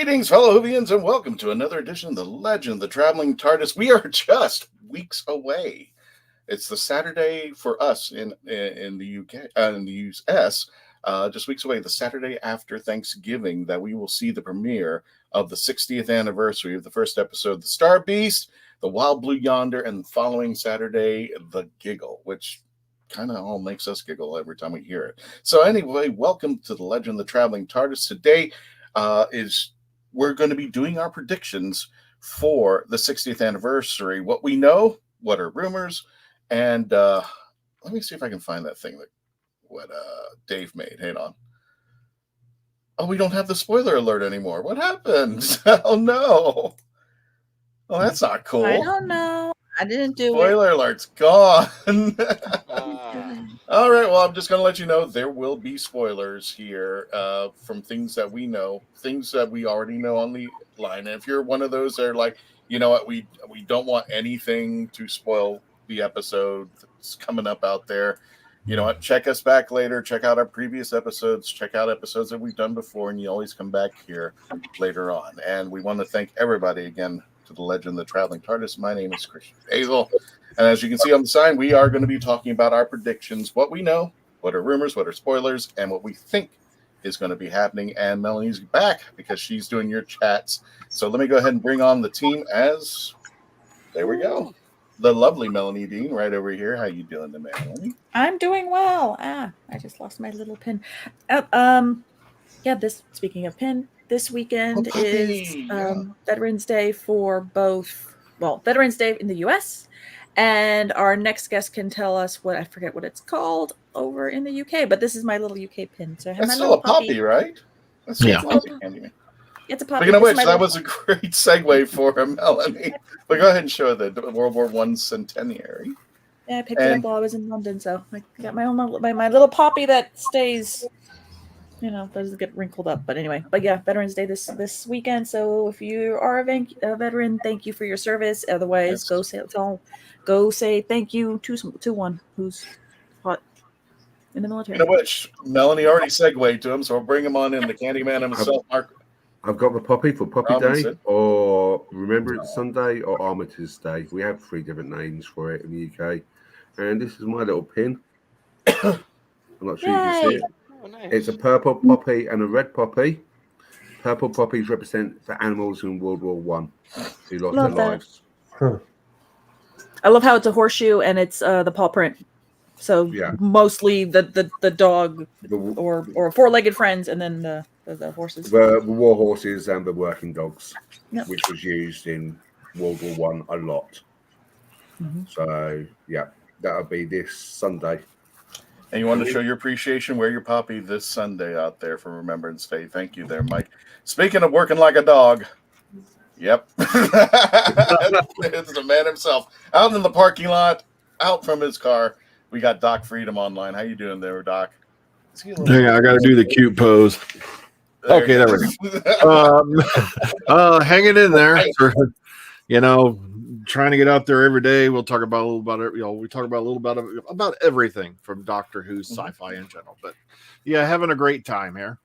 Greetings, fellow Whovians, and welcome to another edition of The Legend, the Traveling TARDIS. We are just weeks away. It's the Saturday for us in the UK, in the US, just weeks away, the Saturday after Thanksgiving, that we will see the premiere of the 60th anniversary of the first episode, The Star Beast, The Wild Blue Yonder, and the following Saturday, The Giggle, which kind of all makes us giggle every time we hear it. So anyway, welcome to The Legend, the Traveling TARDIS. Today we're going to be doing our predictions for the 60th anniversary. What we know, what are rumors, and let me see if I can find that thing that what Dave made. Hang on. Oh, we don't have the spoiler alert anymore. What happened? Oh no. Oh, that's not cool. I don't know. I didn't do Spoiler alert's gone. All right, well, I'm just going to let you know there will be spoilers here from things that we know, things that we already know on the line. And if you're one of those that are like, you know what, we don't want anything to spoil the episode that's coming up out there, you know what, check us back later, check out our previous episodes, check out episodes that we've done before, and you always come back here later on. And we want to thank everybody again to The Legend, the Traveling TARDIS. My name is Christian Hazel, and as you can see on the sign, we are going to be talking about our predictions, what we know, what are rumors, what are spoilers, and what we think is going to be happening. And Melanie's back because she's doing your chats. So let me go ahead and bring on the team as, there we go, the lovely Melanie Dean right over here. How you doing today, Melanie? I'm doing well. I just lost my little pin. Speaking of pin, this weekend is Veterans Day for both, Veterans Day in the US, and our next guest can tell us I forget what it's called over in the UK, but this is my little UK pin. So I have That's my still little a puppy, right? That's still a puppy. It's a puppy. Speaking of which, that was a great segue for Melanie. But go ahead and show the World War I centenary. Yeah, I picked it up while I was in London, so I got my little puppy that stays, doesn't get wrinkled up. But anyway, Veterans Day this weekend. So if you are a veteran, thank you for your service. Otherwise, go say thank you to one who's fought in the military. You know which Melanie already segued to him, so we'll bring him on in. The Candyman himself, Mark. I've got the puppy for Puppy Day, or Remembrance Sunday, or Armistice Day. We have 3 different names for it in the UK. And this is my little pin. I'm not sure you can see it. Oh, nice. It's a purple poppy and a red poppy. Purple poppies represent the animals in World War I who lost their lives. Huh. I love how it's a horseshoe and it's the paw print. So mostly the dog or 4-legged friends, and then the horses. The war horses and the working dogs, which was used in World War I a lot. Mm-hmm. So that'll be this Sunday. And you want to show your appreciation, wear your puppy this Sunday out there for Remembrance Day. Thank you there, Mike. Speaking of working like a dog, yep. It's the man himself. Out in the parking lot, out from his car. We got Doc Freedom online. How you doing there, Doc? Hang on, I got to do the cute pose. There we go. Hanging in there. Trying to get out there every day. We'll talk about a little about it. We talk about a little about everything from Doctor Who's sci-fi in general. But having a great time here.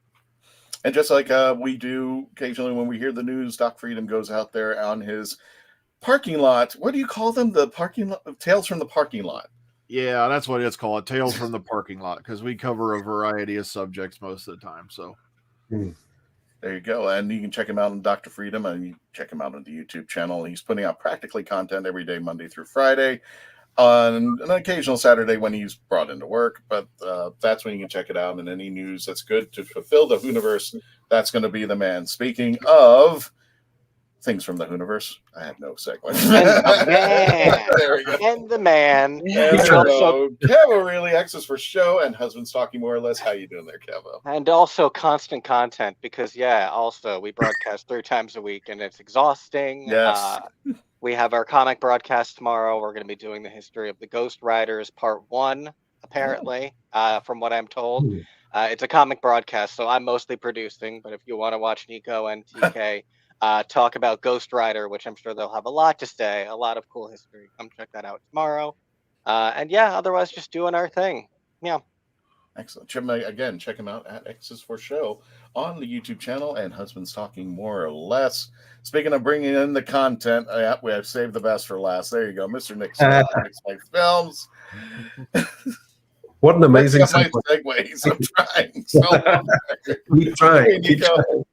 And just like we do occasionally when we hear the news, Doc Freedom goes out there on his parking lot. What do you call them? The parking lot, Tales from the Parking Lot. Yeah, that's what it's called. Tales from the Parking Lot, because we cover a variety of subjects most of the time. So there you go. And you can check him out on Dr. Freedom, and you check him out on the YouTube channel. He's putting out practically content every day, Monday through Friday, on an occasional Saturday when he's brought into work. But that's when you can check it out. And any news that's good to fulfill the Whoniverse, that's going to be the man. Speaking of things from the Whoniverse, I had no segue. There we go. And the man. Kevo really X's for show and husband's talking more or less. How you doing there, Kevo? And also constant content because also we broadcast 3 times a week and it's exhausting. Yes. We have our comic broadcast tomorrow. We're going to be doing the history of the Ghost Riders Part 1, apparently, from what I'm told. It's a comic broadcast, so I'm mostly producing, but if you want to watch Nico and TK talk about Ghost Rider, which I'm sure they'll have a lot to say, a lot of cool history. Come check that out tomorrow. Otherwise just doing our thing. Yeah. Excellent. Again, check him out at X's for Show on the YouTube channel and Husbands Talking More or Less. Speaking of bringing in the content, we have saved the best for last. There you go, Mr. Nick Scott, Nick's Mike Films. What an amazing my segues. I'm trying so hard. Keep trying. Keep trying.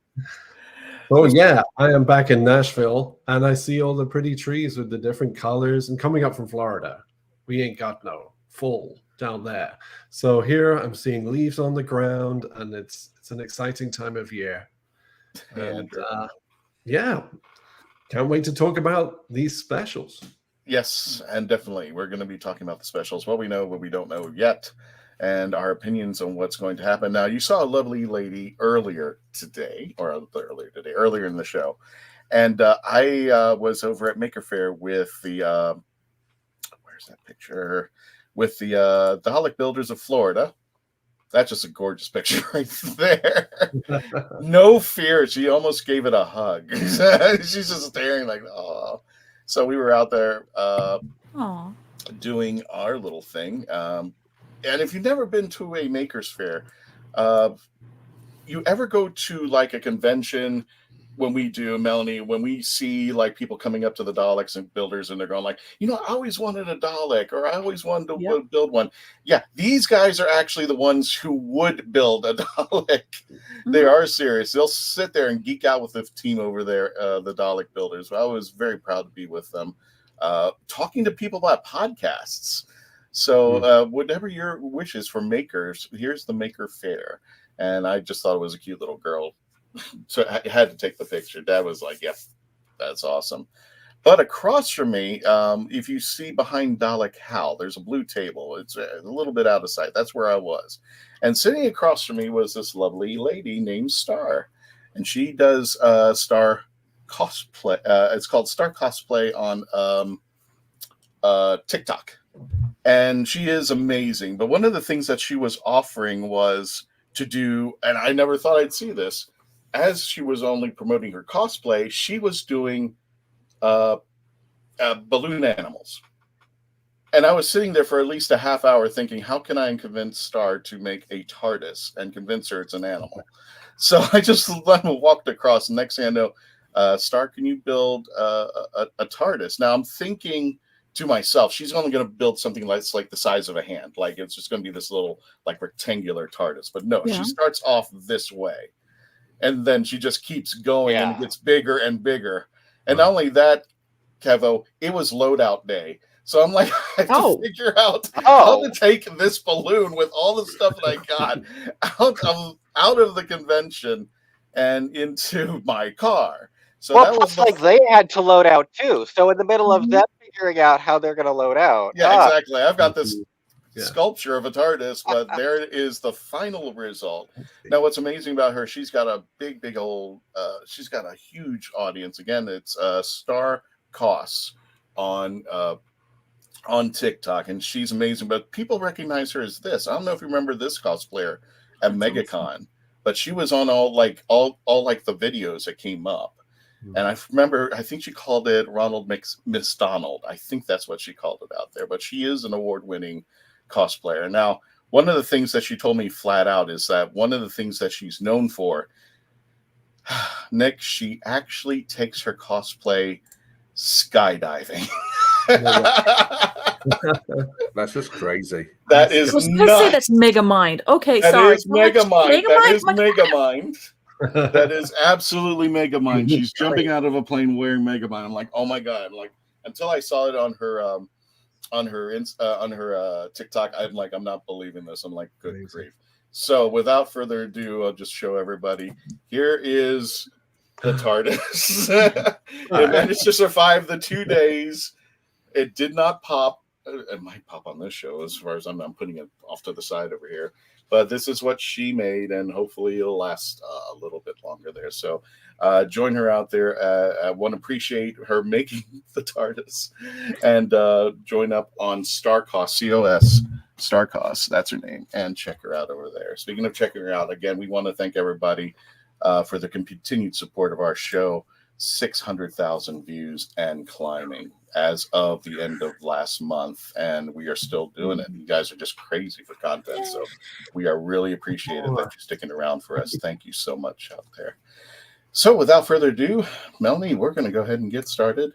Oh, yeah. I am back in Nashville, and I see all the pretty trees with the different colors. And coming up from Florida, we ain't got no fall down there. So here I'm seeing leaves on the ground, and it's an exciting time of year. And yeah, can't wait to talk about these specials. Yes, and definitely we're going to be talking about the specials, what we know, what we don't know yet, and our opinions on what's going to happen. Now, you saw a lovely lady earlier in the show, and I was over at Maker Faire with the where's that picture? With the Holic Builders of Florida. That's just a gorgeous picture right there. No fear. She almost gave it a hug. She's just staring like, oh. So we were out there doing our little thing. And if you've never been to a Maker's Fair, you ever go to like a convention when we do, Melanie, when we see like people coming up to the Daleks and builders and they're going like, I always wanted a Dalek or I always wanted to build one. Yeah, these guys are actually the ones who would build a Dalek. Mm-hmm. They are serious. They'll sit there and geek out with the team over there, the Dalek builders. I was very proud to be with them, talking to people about podcasts. So whatever your wishes for makers, here's the Maker Fair. And I just thought it was a cute little girl. So I had to take the picture. Dad was like, yep, that's awesome. But across from me, if you see behind Dalek Hal, there's a blue table. It's a little bit out of sight. That's where I was. And sitting across from me was this lovely lady named Star. And she does Star cosplay. It's called Star Cosplay on TikTok. And she is amazing. But one of the things that she was offering was to do, and I never thought I'd see this, as she was only promoting her cosplay, she was doing balloon animals. And I was sitting there for at least a half hour thinking, how can I convince Star to make a TARDIS and convince her it's an animal? So I just walked across. And next thing I know, Star, can you build a TARDIS? Now I'm thinking to myself, she's only going to build something that's like the size of a hand. Like it's just going to be this little like rectangular TARDIS. But no, she starts off this way. And then she just keeps going and it gets bigger and bigger. And not only that, Kevo, it was loadout day. So I'm like, I have to figure out how to take this balloon with all the stuff that I got out of the convention and into my car. So that was like they had to load out too. So in the middle of them figuring out how they're going to load out. Yeah, exactly. I've got this sculpture of a TARDIS, but there is the final result. Now, what's amazing about her, she's got a big old, she's got a huge audience. Again, it's Star Costs on TikTok, and she's amazing. But people recognize her as this. I don't know if you remember this cosplayer at MegaCon, but she was on all like the videos that came up. And I remember, I think she called it Ronald Miss Donald. I think that's what she called it out there. But she is an award-winning cosplayer. Now, one of the things that she told me flat out is that one of the things that she's known for, Nick, she actually takes her cosplay skydiving. That's just crazy. That is I was going to say that's Megamind. Okay, sorry. That is Megamind. That is Megamind. That is absolutely Megamind. She's jumping out of a plane wearing Megamind. I'm like, oh my god! Like until I saw it on her TikTok, I'm like, I'm not believing this. I'm like, good grief. So without further ado, I'll just show everybody. Here is the TARDIS. It managed to survive the 2 days. It did not pop. It might pop on this show as far as I'm putting it off to the side over here. But this is what she made, and hopefully it'll last a little bit longer there. So join her out there. I want to appreciate her making the TARDIS. And join up on StarCost, COS, StarCost. That's her name. And check her out over there. Speaking of checking her out, again, we want to thank everybody for the continued support of our show. 600,000 views and climbing as of the end of last month, and we are still doing it. You guys are just crazy for content, so we are really appreciative that you're sticking around for us. Thank you so much out there. So without further ado, Melanie, we're going to go ahead and get started.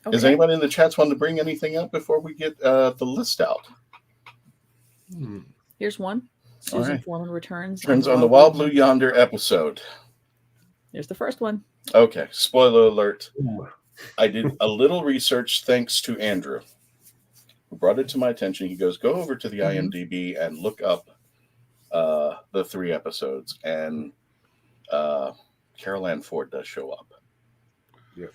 Okay. Is anybody in the chats want to bring anything up before we get the list out? Here's one. Susan Foreman returns. Turns on the Wild Blue Yonder episode. There's the first one. Okay, spoiler alert. I did a little research thanks to Andrew, who brought it to my attention. He goes, go over to the IMDb and look up the 3 episodes, and Carol Ann Ford does show up. Yeah.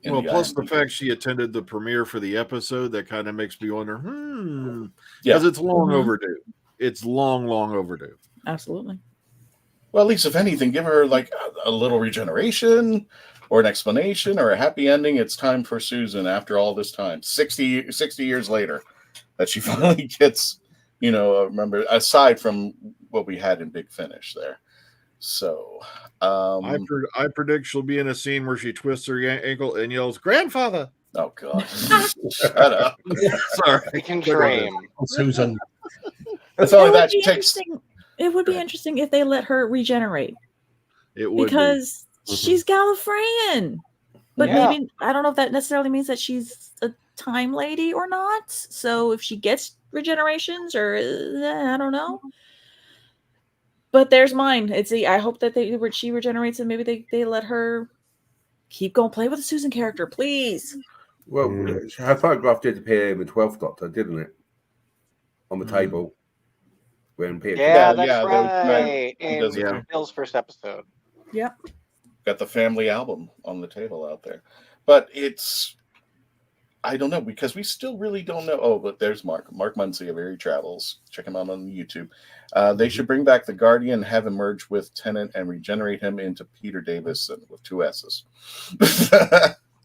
Well, plus the fact she attended the premiere for the episode, that kind of makes me wonder, because it's long overdue. It's long overdue. Absolutely. Well, at least if anything, give her like a little regeneration or an explanation or a happy ending. It's time for Susan after all this time, 60 years later, that she finally gets, remember, aside from what we had in Big Finish there. So I predict she'll be in a scene where she twists her ankle and yells, "Grandfather!" Oh God! Shut up! Sorry, I can dream. Susan. That's only that she takes. It would be interesting if they let her regenerate. It would because she's Gallifreyan, but maybe I don't know if that necessarily means that she's a time lady or not. So if she gets regenerations, or I don't know. But there's mine. I hope that she regenerates and maybe they let her keep going, play with the Susan character, please. Well, her photograph did appear in the 12th Doctor, didn't it? On the table. When Peter that's right. In Bill's first episode. Yep. Got the family album on the table out there. But I don't know, because we still really don't know. Oh, but there's Mark Muncy of Airy Travels. Check him out on YouTube. They should bring back the Guardian, have him merge with Tennant, and regenerate him into Peter Davison with 2 S's.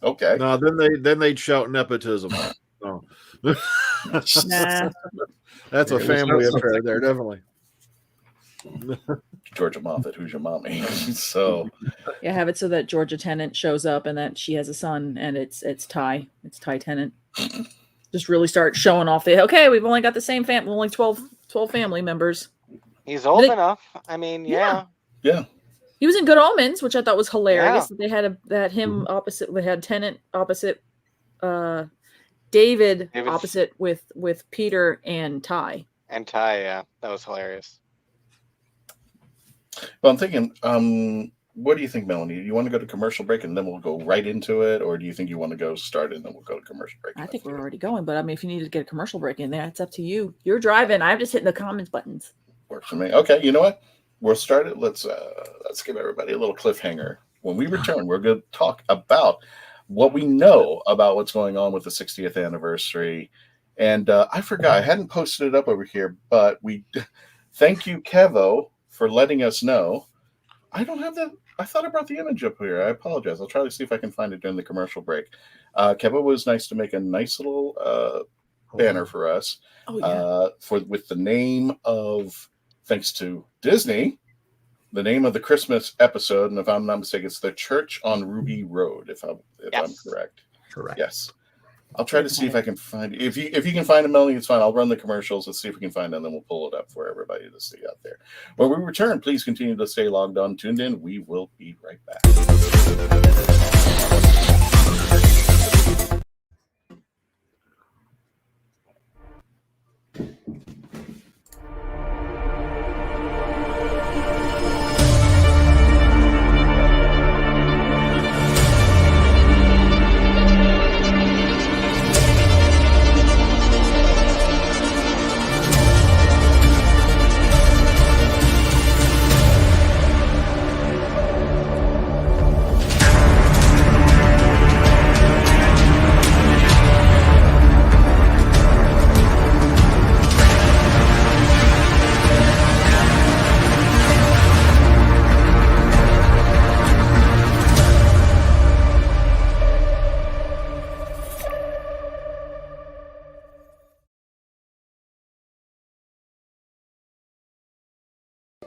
Okay. No, then they'd shout nepotism. Oh. Nah. That's a family affair there, definitely. Georgia Moffat, who's your mommy? So have it so that Georgia Tennant shows up and that she has a son, and it's Ty. It's Ty Tennant. Just really start showing off we've only got the same family, only 12 family members. He's old enough. I mean, yeah. He was in Good Omens, which I thought was hilarious. That they had him opposite. They had Tennant opposite. David opposite with Peter and Ty. And Ty, that was hilarious. Well, I'm thinking, what do you think, Melanie? Do you want to go to commercial break and then we'll go right into it, or do you think you want to go start and then we'll go to commercial break? I think we're already going, but I mean, if you need to get a commercial break in there, it's up to you. You're driving. I'm just hitting the comments buttons. Works for me. Okay, you know what? We'll start it. Let's give everybody a little cliffhanger. When we return, we're going to talk about what we know about what's going on with the 60th anniversary. And I forgot, I hadn't posted it up over here, but thank you, Kevo, for letting us know. I don't have that. I thought I brought the image up here. I apologize. I'll try to see if I can find it during the commercial break. Kevo was nice to make a nice little banner for us with the name of, thanks to Disney, the name of the Christmas episode, and if I'm not mistaken, it's The Church on Ruby Road, if I'm correct. Correct. Yes. I'll try to see if I can find it. If you can find it, Melanie, it's fine. I'll run the commercials. Let's see if we can find it, and then we'll pull it up for everybody to see out there. When we return, please continue to stay logged on, tuned in. We will be right back.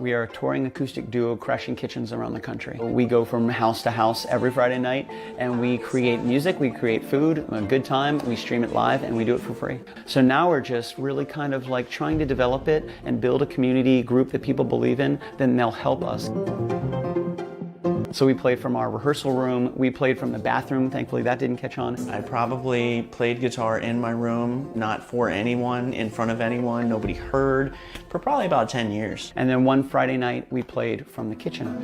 We are a touring acoustic duo crashing kitchens around the country. We go from house to house every Friday night and we create music, we create food, a good time, we stream it live and we do it for free. So now we're just really kind of like trying to develop it and build a community group that people believe in, then they'll help us. So we played from our rehearsal room, we played from the bathroom, thankfully that didn't catch on. I probably played guitar in my room, not for anyone, in front of anyone, nobody heard, for probably about 10 years. And then one Friday night, we played from the kitchen.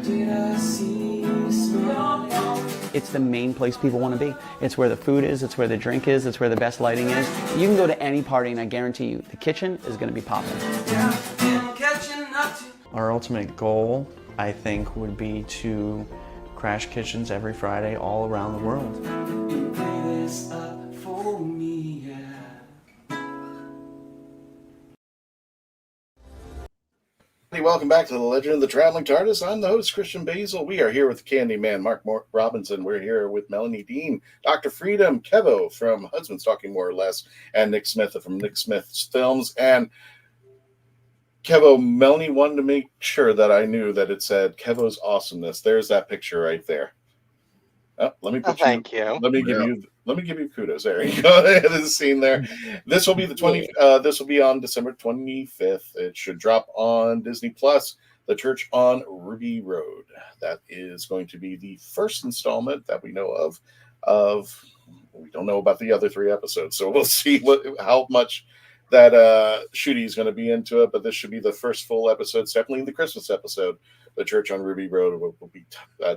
It's the main place people want to be. It's where the food is, it's where the drink is, it's where the best lighting is. You can go to any party and I guarantee you, the kitchen is going to be popping. Our ultimate goal, I think, would be to crash kitchens every Friday all around the world. Welcome back to the Legend of the Traveling TARDIS. I'm the host, Christian Basil. We are here with Candyman, Mark Robinson. We're here with Melanie Dean, Dr. Freedom, Kevo from Husbands Talking More or Less, and Nick Smith from Nick Smith's Films. And Kevo, Melanie wanted to make sure that I knew that it said Kevo's Awesomeness. There's that picture right there. Oh, let me put thank you. Let me give you kudos. There you go. There's a scene there. This will be this will be on December 25th. It should drop on Disney Plus. The Church on Ruby Road. That is going to be the first installment that we know of. We don't know about the other 3 episodes, so we'll see how much that Ncuti is going to be into it. But this should be the first full episode. It's definitely the Christmas episode. The Church on Ruby Road will be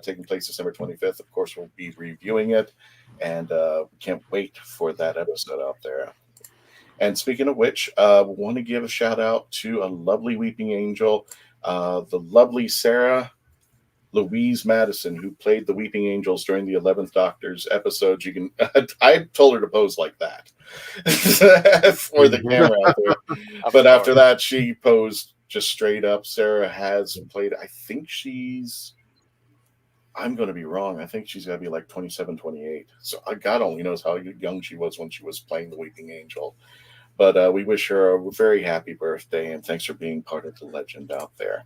taking place December 25th. Of course, we'll be reviewing it, and can't wait for that episode out there. And speaking of which, we want to give a shout out to a lovely weeping angel, the lovely Sarah Louise Madison, who played the Weeping Angels during the 11th Doctor's episodes. You can, I told her to pose like that for the camera out there, but after that, she posed just straight up. Sarah has played, I think I'm going to be wrong. I think she's got to be like 27, 28. So God only knows how young she was when she was playing the Weeping Angel. But we wish her a very happy birthday, and thanks for being part of the legend out there.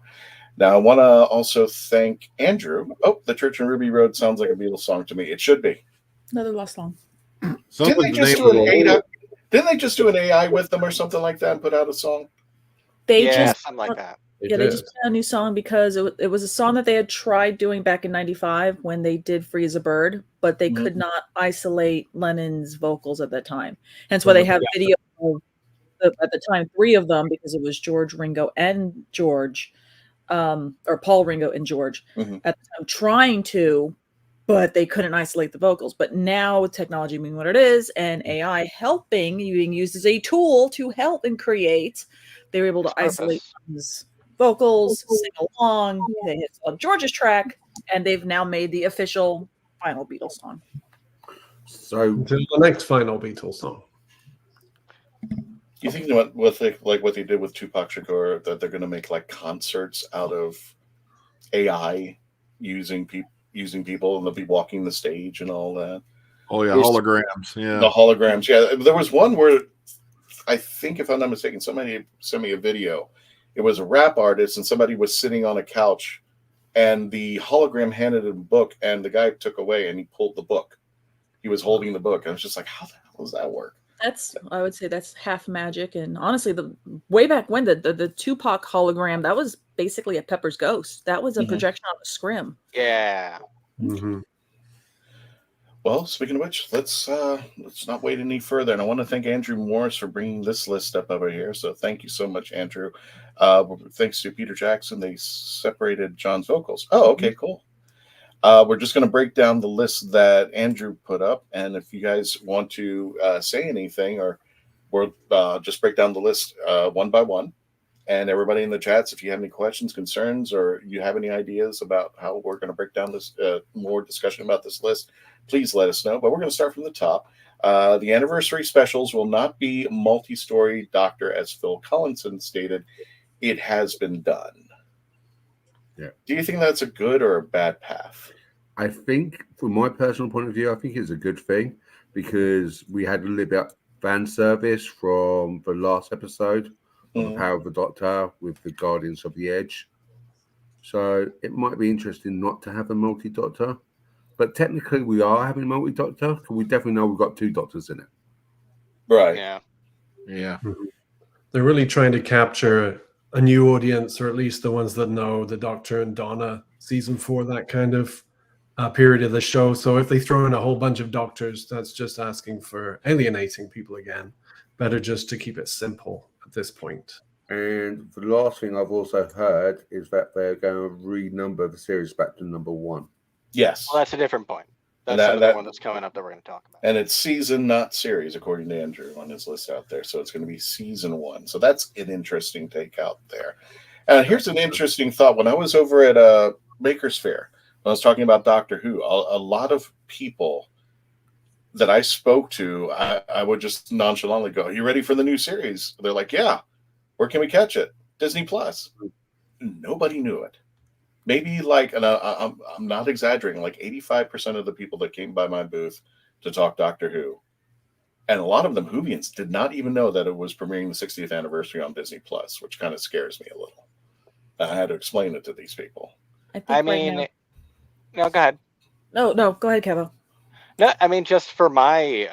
Now, I want to also thank Andrew. Oh, The Church on Ruby Road sounds like a Beatles song to me. It should be. Another lost song. Didn't they just do an AI with them or something like that and put out a song? Something like that. They just put out a new song because it was a song that they had tried doing back in '95 when they did Freeze a Bird, but they could not isolate Lennon's vocals at that time. Hence why they have video of, at the time, 3 of them, because it was George, Ringo, and George, or Paul, Ringo, and George at the time trying to, but they couldn't isolate the vocals. But now with technology being what it is and AI helping, being used as a tool to help and create, they were able to isolate his vocals, sing along. They hit George's track, and they've now made the official final Beatles song. So until the next final Beatles song. You think what they did with Tupac Shakur, that they're going to make like concerts out of AI using people, and they'll be walking the stage and all that? Oh yeah, holograms. Yeah, the holograms. Yeah, there was one where I think, if I'm not mistaken, somebody sent me a video. It was a rap artist, and somebody was sitting on a couch, and the hologram handed him a book, and the guy took away, and he pulled the book. He was holding the book, and I was just like, how the hell does that work? I would say that's half magic. And honestly, the way back when the Tupac hologram, that was basically a Pepper's Ghost. That was a projection on a scrim. Yeah. Mm-hmm. Well, speaking of which, let's not wait any further. And I want to thank Andrew Morris for bringing this list up over here. So thank you so much, Andrew. Thanks to Peter Jackson, they separated John's vocals. Oh, okay, cool. We're just going to break down the list that Andrew put up. And if you guys want to say anything, or we'll just break down the list one by one. And everybody in the chats, if you have any questions, concerns, or you have any ideas about how we're going to break down this, more discussion about this list, please let us know. But we're going to start from the top. The anniversary specials will not be multi-story Doctor, as Phil Collinson stated. It has been done. Yeah. Do you think that's a good or a bad path? I think, from my personal point of view, I think it's a good thing, because we had a little bit of fan service from the last episode. The Power of the Doctor with the Guardians of the Edge. So it might be interesting not to have a multi-doctor. But technically we are having a multi-doctor. We definitely know we've got 2 doctors in it. Right. Yeah. Yeah. They're really trying to capture a new audience, or at least the ones that know the Doctor and Donna season 4, that kind of period of the show. So if they throw in a whole bunch of doctors, that's just asking for alienating people again. Better just to keep it simple at this point. And the last thing I've also heard is that they're going to renumber the series back to number 1. Yes. Well, that's a different point. That's another one that's coming up that we're going to talk about. And it's season, not series, according to Andrew on his list out there. So it's going to be season 1. So that's an interesting take out there. Here's an interesting thought. When I was over at Maker's Fair, when I was talking about Doctor Who, a lot of people that I spoke to, I would just nonchalantly go, "Are you ready for the new series?" They're like, "Yeah." "Where can we catch it?" "Disney Plus." Nobody knew it. Maybe like, and I'm not exaggerating, like 85% of the people that came by my booth to talk Doctor Who, and a lot of them Whovians, did not even know that it was premiering the 60th anniversary on Disney Plus, which kind of scares me a little. I had to explain it to these people. I mean, no, go ahead. No, go ahead, Kevo. No, I mean, just for my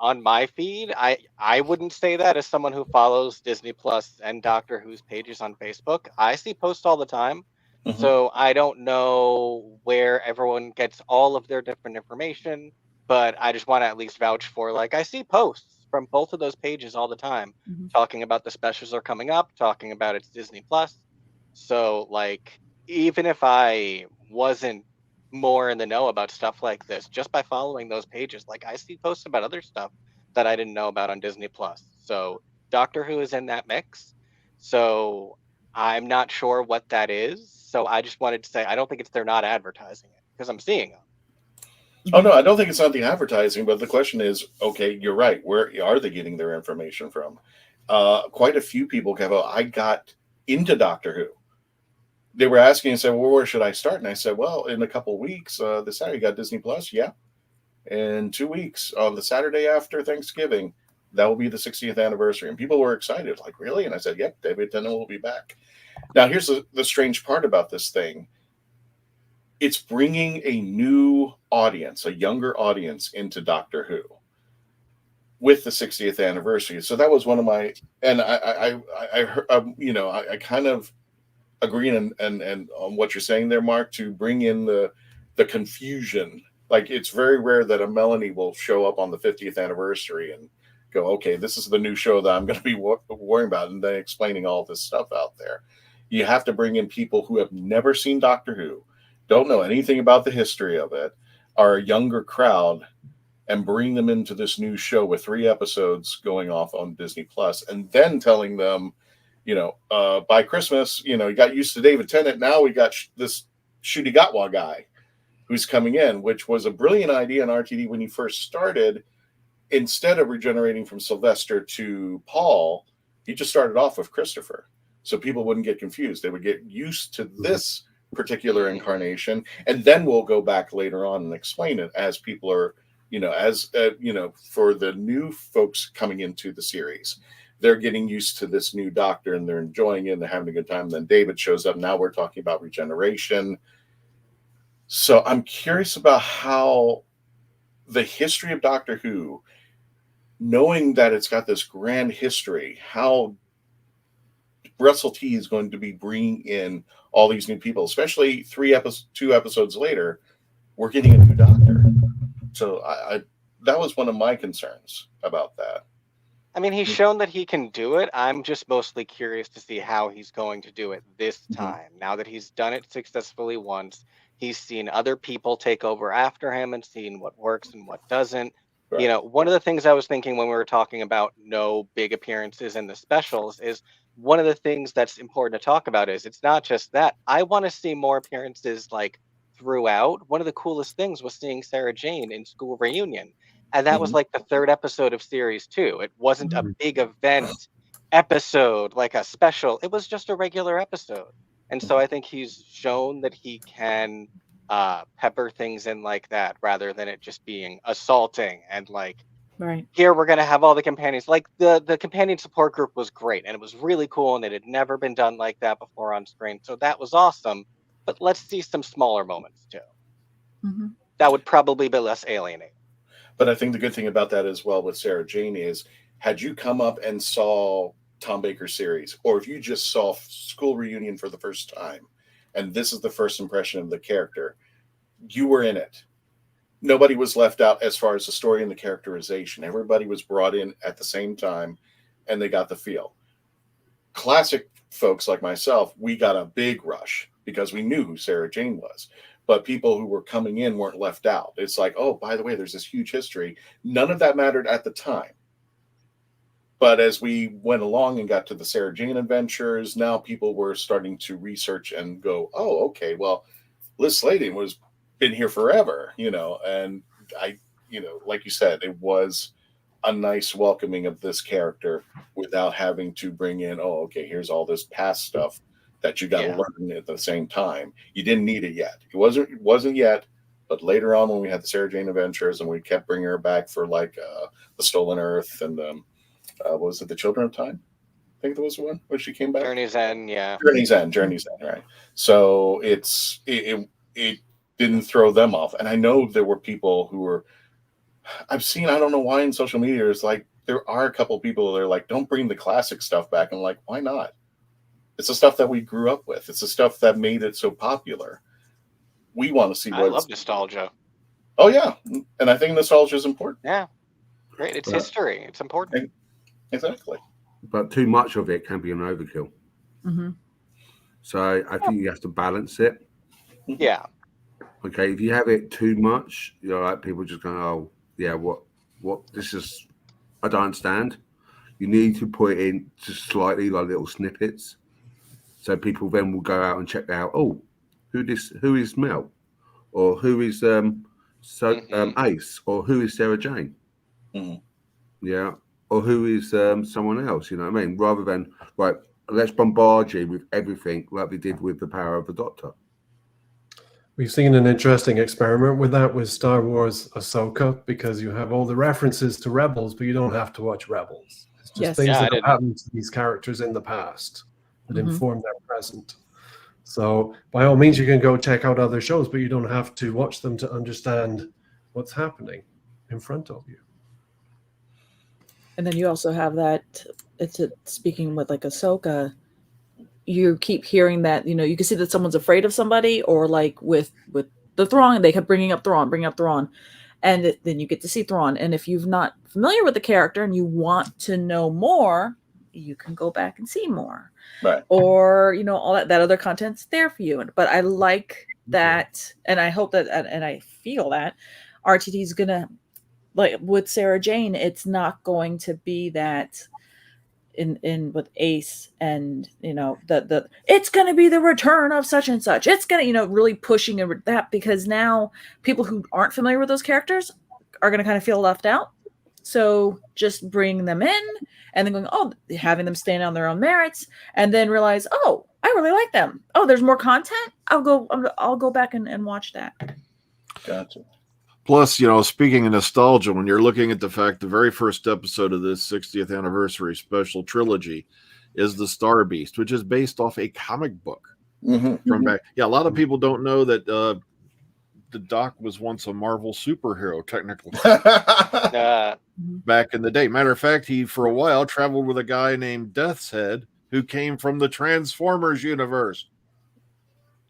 on my feed, I wouldn't say that as someone who follows Disney Plus and Doctor Who's pages on Facebook. I see posts all the time. Mm-hmm. So I don't know where everyone gets all of their different information, but I just want to at least vouch for, like, I see posts from both of those pages all the time talking about the specials are coming up, talking about it's Disney Plus. So, like, even if I wasn't more in the know about stuff like this, just by following those pages, like, I see posts about other stuff that I didn't know about on Disney Plus. So Doctor Who is in that mix. So I'm not sure what that is. So I just wanted to say, I don't think they're not advertising it, because I'm seeing them. Oh, no, I don't think it's not the advertising, but the question is, okay, you're right. Where are they getting their information from? Quite a few people, Kevo, I got into Doctor Who. They were asking and said, "Well, where should I start?" And I said, "Well, in a couple of weeks, this Saturday, you got Disney Plus." "Yeah. In 2 weeks, on the Saturday after Thanksgiving, that will be the 60th anniversary." And people were excited, like, "Really?" And I said, "Yep, David Tennant will be back." Now, here's the strange part about this thing. It's bringing a new audience, a younger audience, into Doctor Who with the 60th anniversary. So that was one of my, and I kind of agree and on what you're saying there, Mark, to bring in the confusion. Like, it's very rare that a Melanie will show up on the 50th anniversary and go, "Okay, this is the new show that I'm going to be worrying about," and then explaining all this stuff out there. You have to bring in people who have never seen Doctor Who, don't know anything about the history of it, are a younger crowd, and bring them into this new show with 3 episodes going off on Disney Plus, and then telling them, by Christmas, you got used to David Tennant. Now we got this Ncuti Gatwa guy who's coming in, which was a brilliant idea in RTD when he first started. Instead of regenerating from Sylvester to Paul, he just started off with Christopher. So people wouldn't get confused. They would get used to this particular incarnation, and then we'll go back later on and explain it as people are, for the new folks coming into the series. They're getting used to this new Doctor and they're enjoying it and they're having a good time. Then David shows up. Now we're talking about regeneration. So I'm curious about how the history of Doctor Who, knowing that it's got this grand history, how Russell T is going to be bringing in all these new people, especially 2 episodes later, we're getting a new Doctor. So I that was one of my concerns about that. I mean, he's shown that he can do it. I'm just mostly curious to see how he's going to do it this time. Now that he's done it successfully once, he's seen other people take over after him and seen what works and what doesn't. Right. One of the things I was thinking when we were talking about no big appearances in the specials is one of the things that's important to talk about is it's not just that. I want to see more appearances like throughout. One of the coolest things was seeing Sarah Jane in School Reunion. And that was like the 3rd episode of series 2. It wasn't a big event episode, like a special. It was just a regular episode. And so I think he's shown that he can pepper things in like that rather than it just being assaulting and like, right here we're going to have all the companions. Like the companion support group was great and it was really cool and it had never been done like that before on screen. So that was awesome. but let's see some smaller moments too. Mm-hmm. That would probably be less alienating. But I think the good thing about that as well with Sarah Jane is, had you come up and saw Tom Baker's series, or if you just saw School Reunion for the first time, and this is the first impression of the character, you were in it. Nobody was left out as far as the story and the characterization. Everybody was brought in at the same time, and they got the feel. Classic folks like myself, we got a big rush because we knew who Sarah Jane was. But people who were coming in weren't left out. It's like, oh, by the way, there's this huge history. None of that mattered at the time. But as we went along and got to the Sarah Jane adventures, now people were starting to research and go, oh, okay, well, Liz Sladen was been here forever, and I, like you said, it was a nice welcoming of this character without having to bring in, oh, okay, here's all this past stuff that you got to learn at the same time. You didn't need it yet. It wasn't yet, but later on when we had the Sarah Jane adventures and we kept bringing her back for like the Stolen Earth and what was it, the Children of Time? I think that was the one where she came back. Journey's End, yeah. Journey's End, right. So it didn't throw them off. And I know there were people who were, I've seen, I don't know why in social media, it's like there are a couple people that are like, don't bring the classic stuff back. I'm like, why not? It's the stuff that we grew up with. It's the stuff that made it so popular. We want to see what. I love nostalgia. Oh, yeah. And I think nostalgia is important. Yeah. Great. It's history. It's important. Exactly. But too much of it can be an overkill. Mm-hmm. So I think you have to balance it. Yeah. Okay, if you have it too much, like people just going, oh, yeah, what, this is, I don't understand. You need to put it in just slightly like little snippets. So people then will go out and check out, oh, who is Mel? Or who is Ace? Or who is Sarah Jane? Mm-hmm. Yeah. Or who is someone else, you know what I mean? Rather than, right, let's bombard you with everything like we did with The Power of the Doctor. We've seen an interesting experiment with that with Star Wars Ahsoka, because you have all the references to Rebels, but you don't have to watch Rebels. It's just things that have happened to these characters in the past that inform their present. So by all means, you can go check out other shows, but you don't have to watch them to understand what's happening in front of you. And then you also have that, speaking with like Ahsoka, you keep hearing that, you can see that someone's afraid of somebody, or like with the Thrawn, and they kept bringing up Thrawn. And then you get to see Thrawn. And if you're not familiar with the character and you want to know more, you can go back and see more. Right. Or, all that other content's there for you. But I like that, and I hope that, and I feel that RTD is going to, like with Sarah Jane, it's not going to be that in with Ace and the it's going to be the return of such and such. It's going to really pushing that, because now people who aren't familiar with those characters are going to kind of feel left out. So just bring them in and then having them stand on their own merits, and then realize, oh, I really like them. Oh, there's more content. I'll go back and watch that. Gotcha. Plus, speaking of nostalgia, when you're looking at the fact the very first episode of this 60th anniversary special trilogy is The Star Beast, which is based off a comic book from back. Yeah, a lot of people don't know that the Doc was once a Marvel superhero, technically, back in the day. Matter of fact, he, for a while, traveled with a guy named Death's Head, who came from the Transformers universe.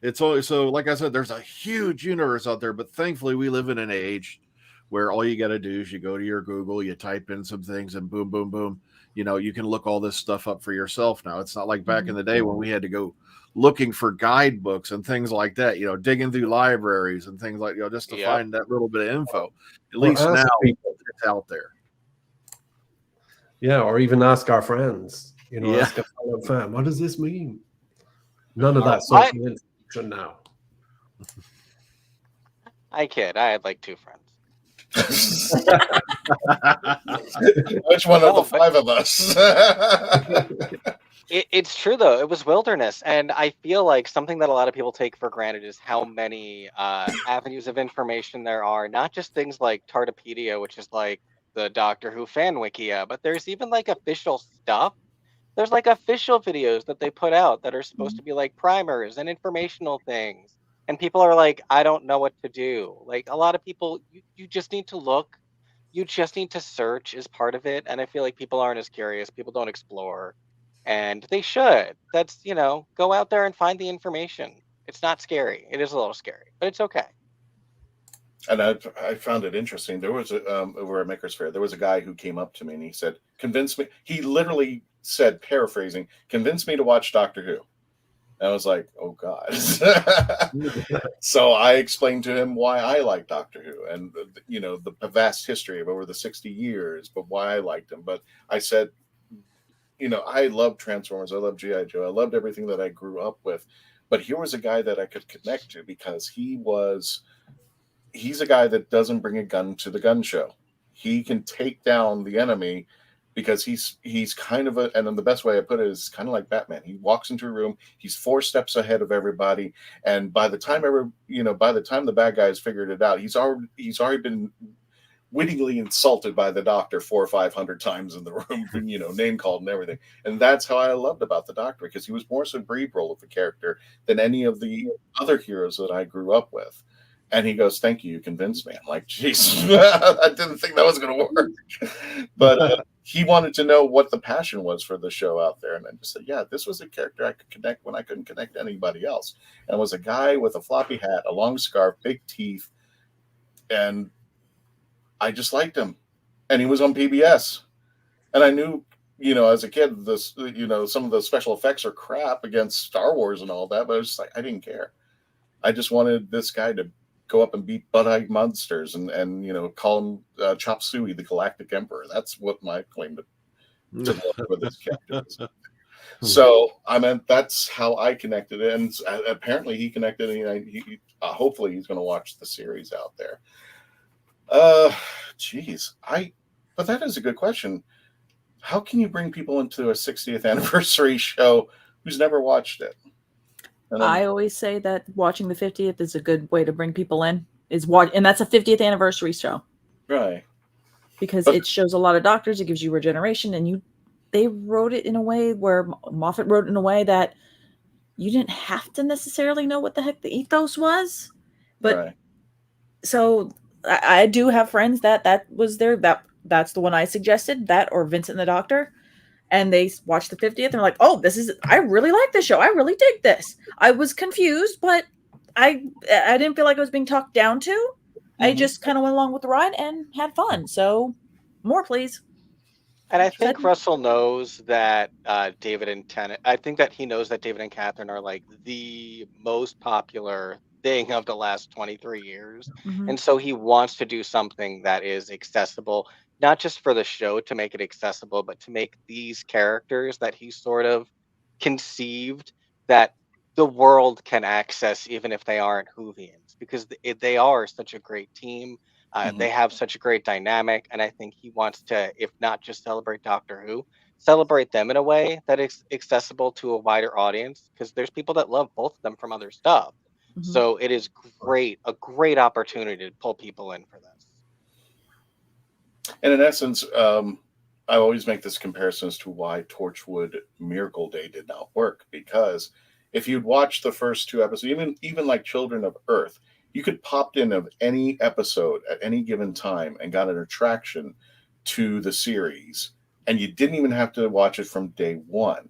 It's always, so like I said, there's a huge universe out there, but thankfully we live in an age where all you got to do is you go to your Google, you type in some things, and boom, boom, boom. You can look all this stuff up for yourself now. It's not like back in the day when we had to go looking for guidebooks and things like that, digging through libraries and things like, just to find that little bit of info. At least now it's out there. Yeah, or even ask our friends, ask a fellow fan, what does this mean? None of that social information now. I kid. I had like 2 friends. Which one of the 5 of us? It's true, though. It was wilderness. And I feel like something that a lot of people take for granted is how many avenues of information there are. Not just things like Tardipedia, which is like the Doctor Who fan wikia, but there's even like official stuff There's like official videos that they put out that are supposed to be like primers and informational things. And people are like, I don't know what to do. Like a lot of people, you just need to look. You just need to search is part of it. And I feel like people aren't as curious. People don't explore. And they should. That's, go out there and find the information. It's not scary. It is a little scary, but it's okay. And I found it interesting. There was over at Maker's Fair, there was a guy who came up to me and he said, "Convince me." He literally said, paraphrasing, "Convince me to watch Doctor Who." And I was like, "Oh God!" So I explained to him why I like Doctor Who, and the vast history of over the 60 years, but why I liked him. But I said, I love Transformers, I love G.I. Joe, I loved everything that I grew up with. But here was a guy that I could connect to because he's a guy that doesn't bring a gun to the gun show. He can take down the enemy because he's kind of and the best way I put it is kind of like Batman. He walks into a room, he's 4 steps ahead of everybody, and by the time the bad guys figured it out, he's already been wittingly insulted by the Doctor 400 or 500 times in the room, name called and everything. And that's how I loved about the Doctor, because he was more cerebral of a character than any of the other heroes that I grew up with. And he goes, "Thank you, you convinced me." I'm like, "Jeez, I didn't think that was going to work." But he wanted to know what the passion was for the show out there. And I just said, yeah, this was a character I could connect when I couldn't connect to anybody else. And it was a guy with a floppy hat, a long scarf, big teeth. And I just liked him. And he was on PBS. And I knew, as a kid, some of the special effects are crap against Star Wars and all that. But I was just like, I didn't care. I just wanted this guy to go up and beat butt-eyed monsters and call him Chop Suey, the Galactic Emperor. That's what my claim to love for this character is. So that's how I connected, and apparently he connected. And he hopefully he's going to watch the series out there. But that is a good question. How can you bring people into a 60th anniversary show who's never watched it? I always say that watching the 50th is a good way to bring people in. And that's a 50th anniversary show, right? Because it shows a lot of doctors. It gives you regeneration, and they wrote it in a way where Moffat wrote it in a way that you didn't have to necessarily know what the heck the ethos was. But right. So I do have friends that was that's the one I suggested, that or Vincent the Doctor. And they watched the 50th and they're like, "Oh, I really like this show. I really dig this." I was confused, but I didn't feel like I was being talked down to. Mm-hmm. I just kind of went along with the ride and had fun. So more, please. And I think Russell knows that David and Tennant, I think that he knows that David and Catherine are like the most popular thing of the last 23 years. Mm-hmm. And so he wants to do something that is accessible, not just for the show to make it accessible, but to make these characters that he sort of conceived that the world can access, even if they aren't Whovians, because they are such a great team. Mm-hmm. They have such a great dynamic. And I think he wants to, if not just celebrate Doctor Who, celebrate them in a way that is accessible to a wider audience, because there's people that love both of them from other stuff. Mm-hmm. So it is a great opportunity to pull people in for this. And in essence, I always make this comparison as to why Torchwood Miracle Day did not work. Because if you'd watched the first 2 episodes, even like Children of Earth, you could pop in of any episode at any given time and got an attraction to the series. And you didn't even have to watch it from day one.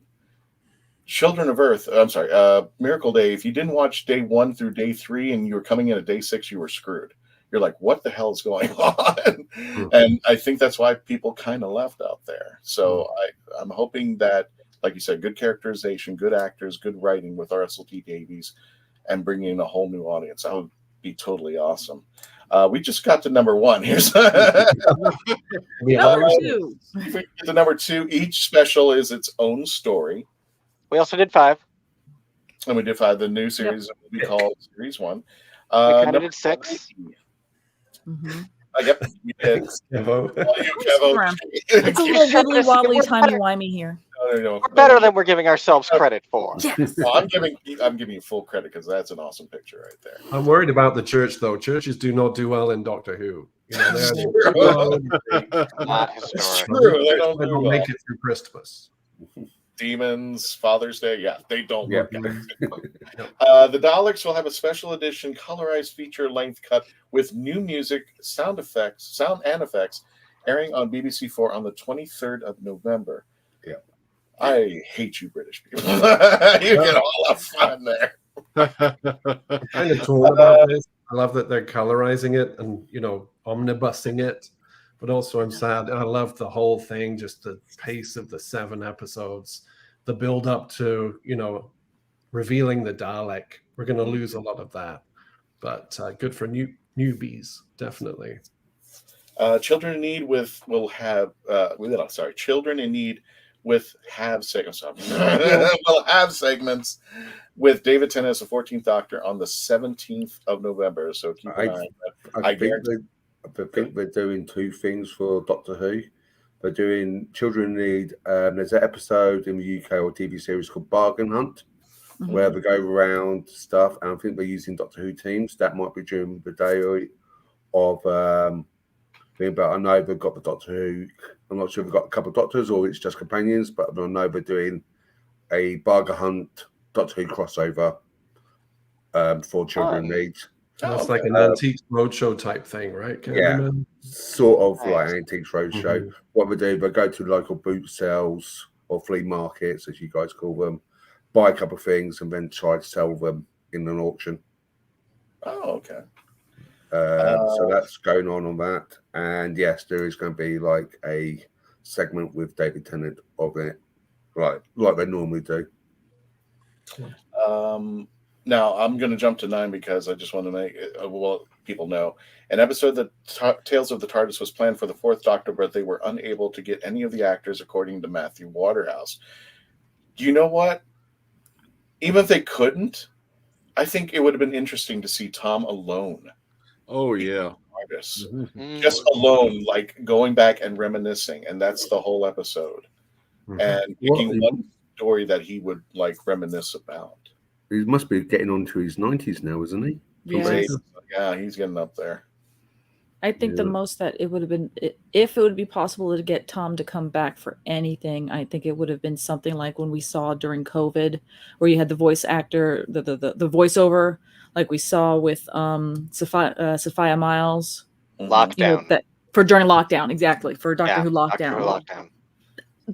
Miracle Day, if you didn't watch day 1 through day 3 and you were coming in at day 6, you were screwed. You're like, what the hell is going on? Mm-hmm. And I think that's why people kind of left out there. So I'm hoping that, like you said, good characterization, good actors, good writing with Russell T Davies, and bringing in a whole new audience. That would be totally awesome. We just got to number 1. Here's number 2. The number 2. Each special is its own story. We also did 5. And we did 5. The new series we call Series 1. We kind of did 6. Mm-hmm. Yep, we did. Kevo. It's a little wibbly wobbly, timey-wimey here. No. We're better than we're giving ourselves credit for. Yes. Well, I'm giving you full credit, because that's an awesome picture right there. I'm worried about the church, though. Churches do not do well in Doctor Who. Not historic. True. They don't make it through Christmas. Demons, Father's Day. Yeah, they don't Yeah. look at it. The Daleks will have a special edition colorized feature-length cut with new music, sound and effects, airing on BBC4 on the 23rd of November. Yeah. I hate you British people. You get all the fun there. I'm kind of torn about this. I love that they're colorizing it and, omnibusing it. But also I'm sad. I love the whole thing, just the pace of the 7 episodes, the build up to, revealing the Dalek. We're going to lose a lot of that. But good for newbies, definitely. Children in Need will have segments with David Tennant as the 14th Doctor on the 17th of November. So keep an eye on that. I think they're doing 2 things for Doctor Who. They're doing Children in Need. There's an episode in the UK or TV series called Bargain Hunt, where they go around stuff, and I think they're using Doctor Who teams. That might be during the day of but I know they've got the Doctor Who. I'm not sure if they've got a couple of doctors or it's just companions, but I know they're doing a Bargain Hunt Doctor Who crossover for Children in Need. That's like an Antiques Roadshow type thing, right? Sort of like Antiques Roadshow. What we do, they go to local boot sales or flea markets, as you guys call them, buy a couple of things, and then try to sell them in an auction. Oh, okay. So that's going on that. And yes, there is going to be like a segment with David Tennant of it, like they normally do. Now I'm going to jump to 9 because I just want to make people know an episode that Tales of the TARDIS was planned for the 4th Doctor, but they were unable to get any of the actors, according to Matthew Waterhouse. Do you know what? Even if they couldn't, I think it would have been interesting to see Tom alone. Oh yeah, just alone, like going back and reminiscing, and that's the whole episode. And picking one story that he would like reminisce about. He must be getting on to his 90s now, isn't he? Yeah, he's getting up there. I think the most that it would have been, if it would be possible to get Tom to come back for anything, I think it would have been something like when we saw during COVID, where you had the voice actor, the voiceover, like we saw with Sophia Miles. Lockdown. During lockdown, exactly. For Doctor Who Lockdown.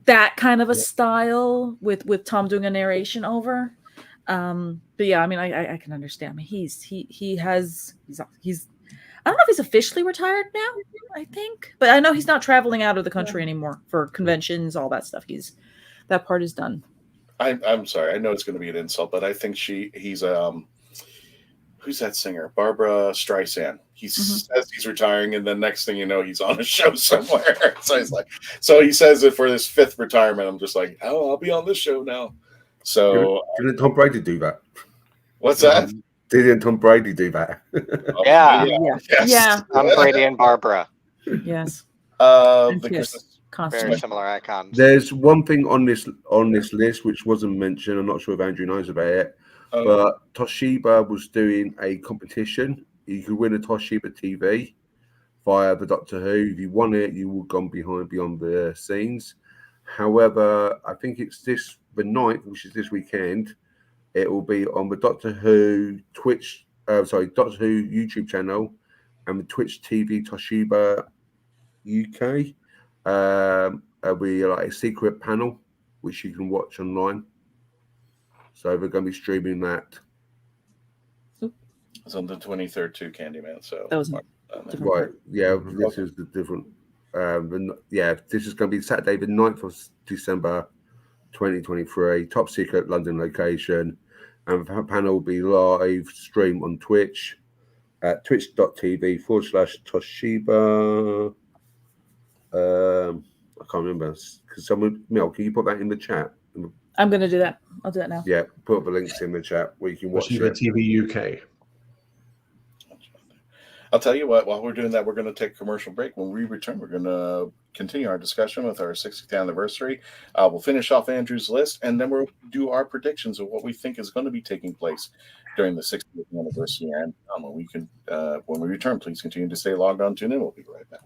That kind of a style with Tom doing a narration over. But yeah, I mean, I can understand. I mean, he's I don't know if he's officially retired now, I think, but I know he's not traveling out of the country anymore for conventions, all that stuff. That part is done. I'm sorry. I know it's going to be an insult, but I think he's who's that singer? Barbara Streisand. He says he's retiring, and then next thing you know, he's on a show somewhere. So he says it for his 5th retirement. I'm just like, oh, I'll be on this show now. So didn't Tom Brady do that? What's that? Didn't Tom Brady do that? Yeah. Tom Brady and Barbara. Yes. Very similar icons. There's one thing on this list which wasn't mentioned. I'm not sure if Andrew knows about it, but Toshiba was doing a competition. You could win a Toshiba TV via the Doctor Who. If you won it, you would go beyond the scenes. However, I think it's the 9th, which is this weekend. It will be on the Doctor Who Doctor Who YouTube channel and the Twitch TV Toshiba UK. It'll be like a secret panel which you can watch online. So they're going to be streaming that. It's on the 23rd too, Candyman. So that was right. Yeah, this is the different. This is going to be Saturday, the 9th of December, 2023. Top secret London location, and the panel will be live stream on Twitch at twitch.tv/Toshiba. I can't remember. Mel, can you put that in the chat? I'm going to do that. I'll do that now. Yeah, put the links in the chat where you can watch Toshiba it. TV UK. I'll tell you what, while we're doing that, we're going to take a commercial break. When we return, we're going to continue our discussion with our 60th anniversary. We'll finish off Andrew's list, and then we'll do our predictions of what we think is going to be taking place during the 60th anniversary. And when we return, please continue to stay logged on, tune in. We'll be right back.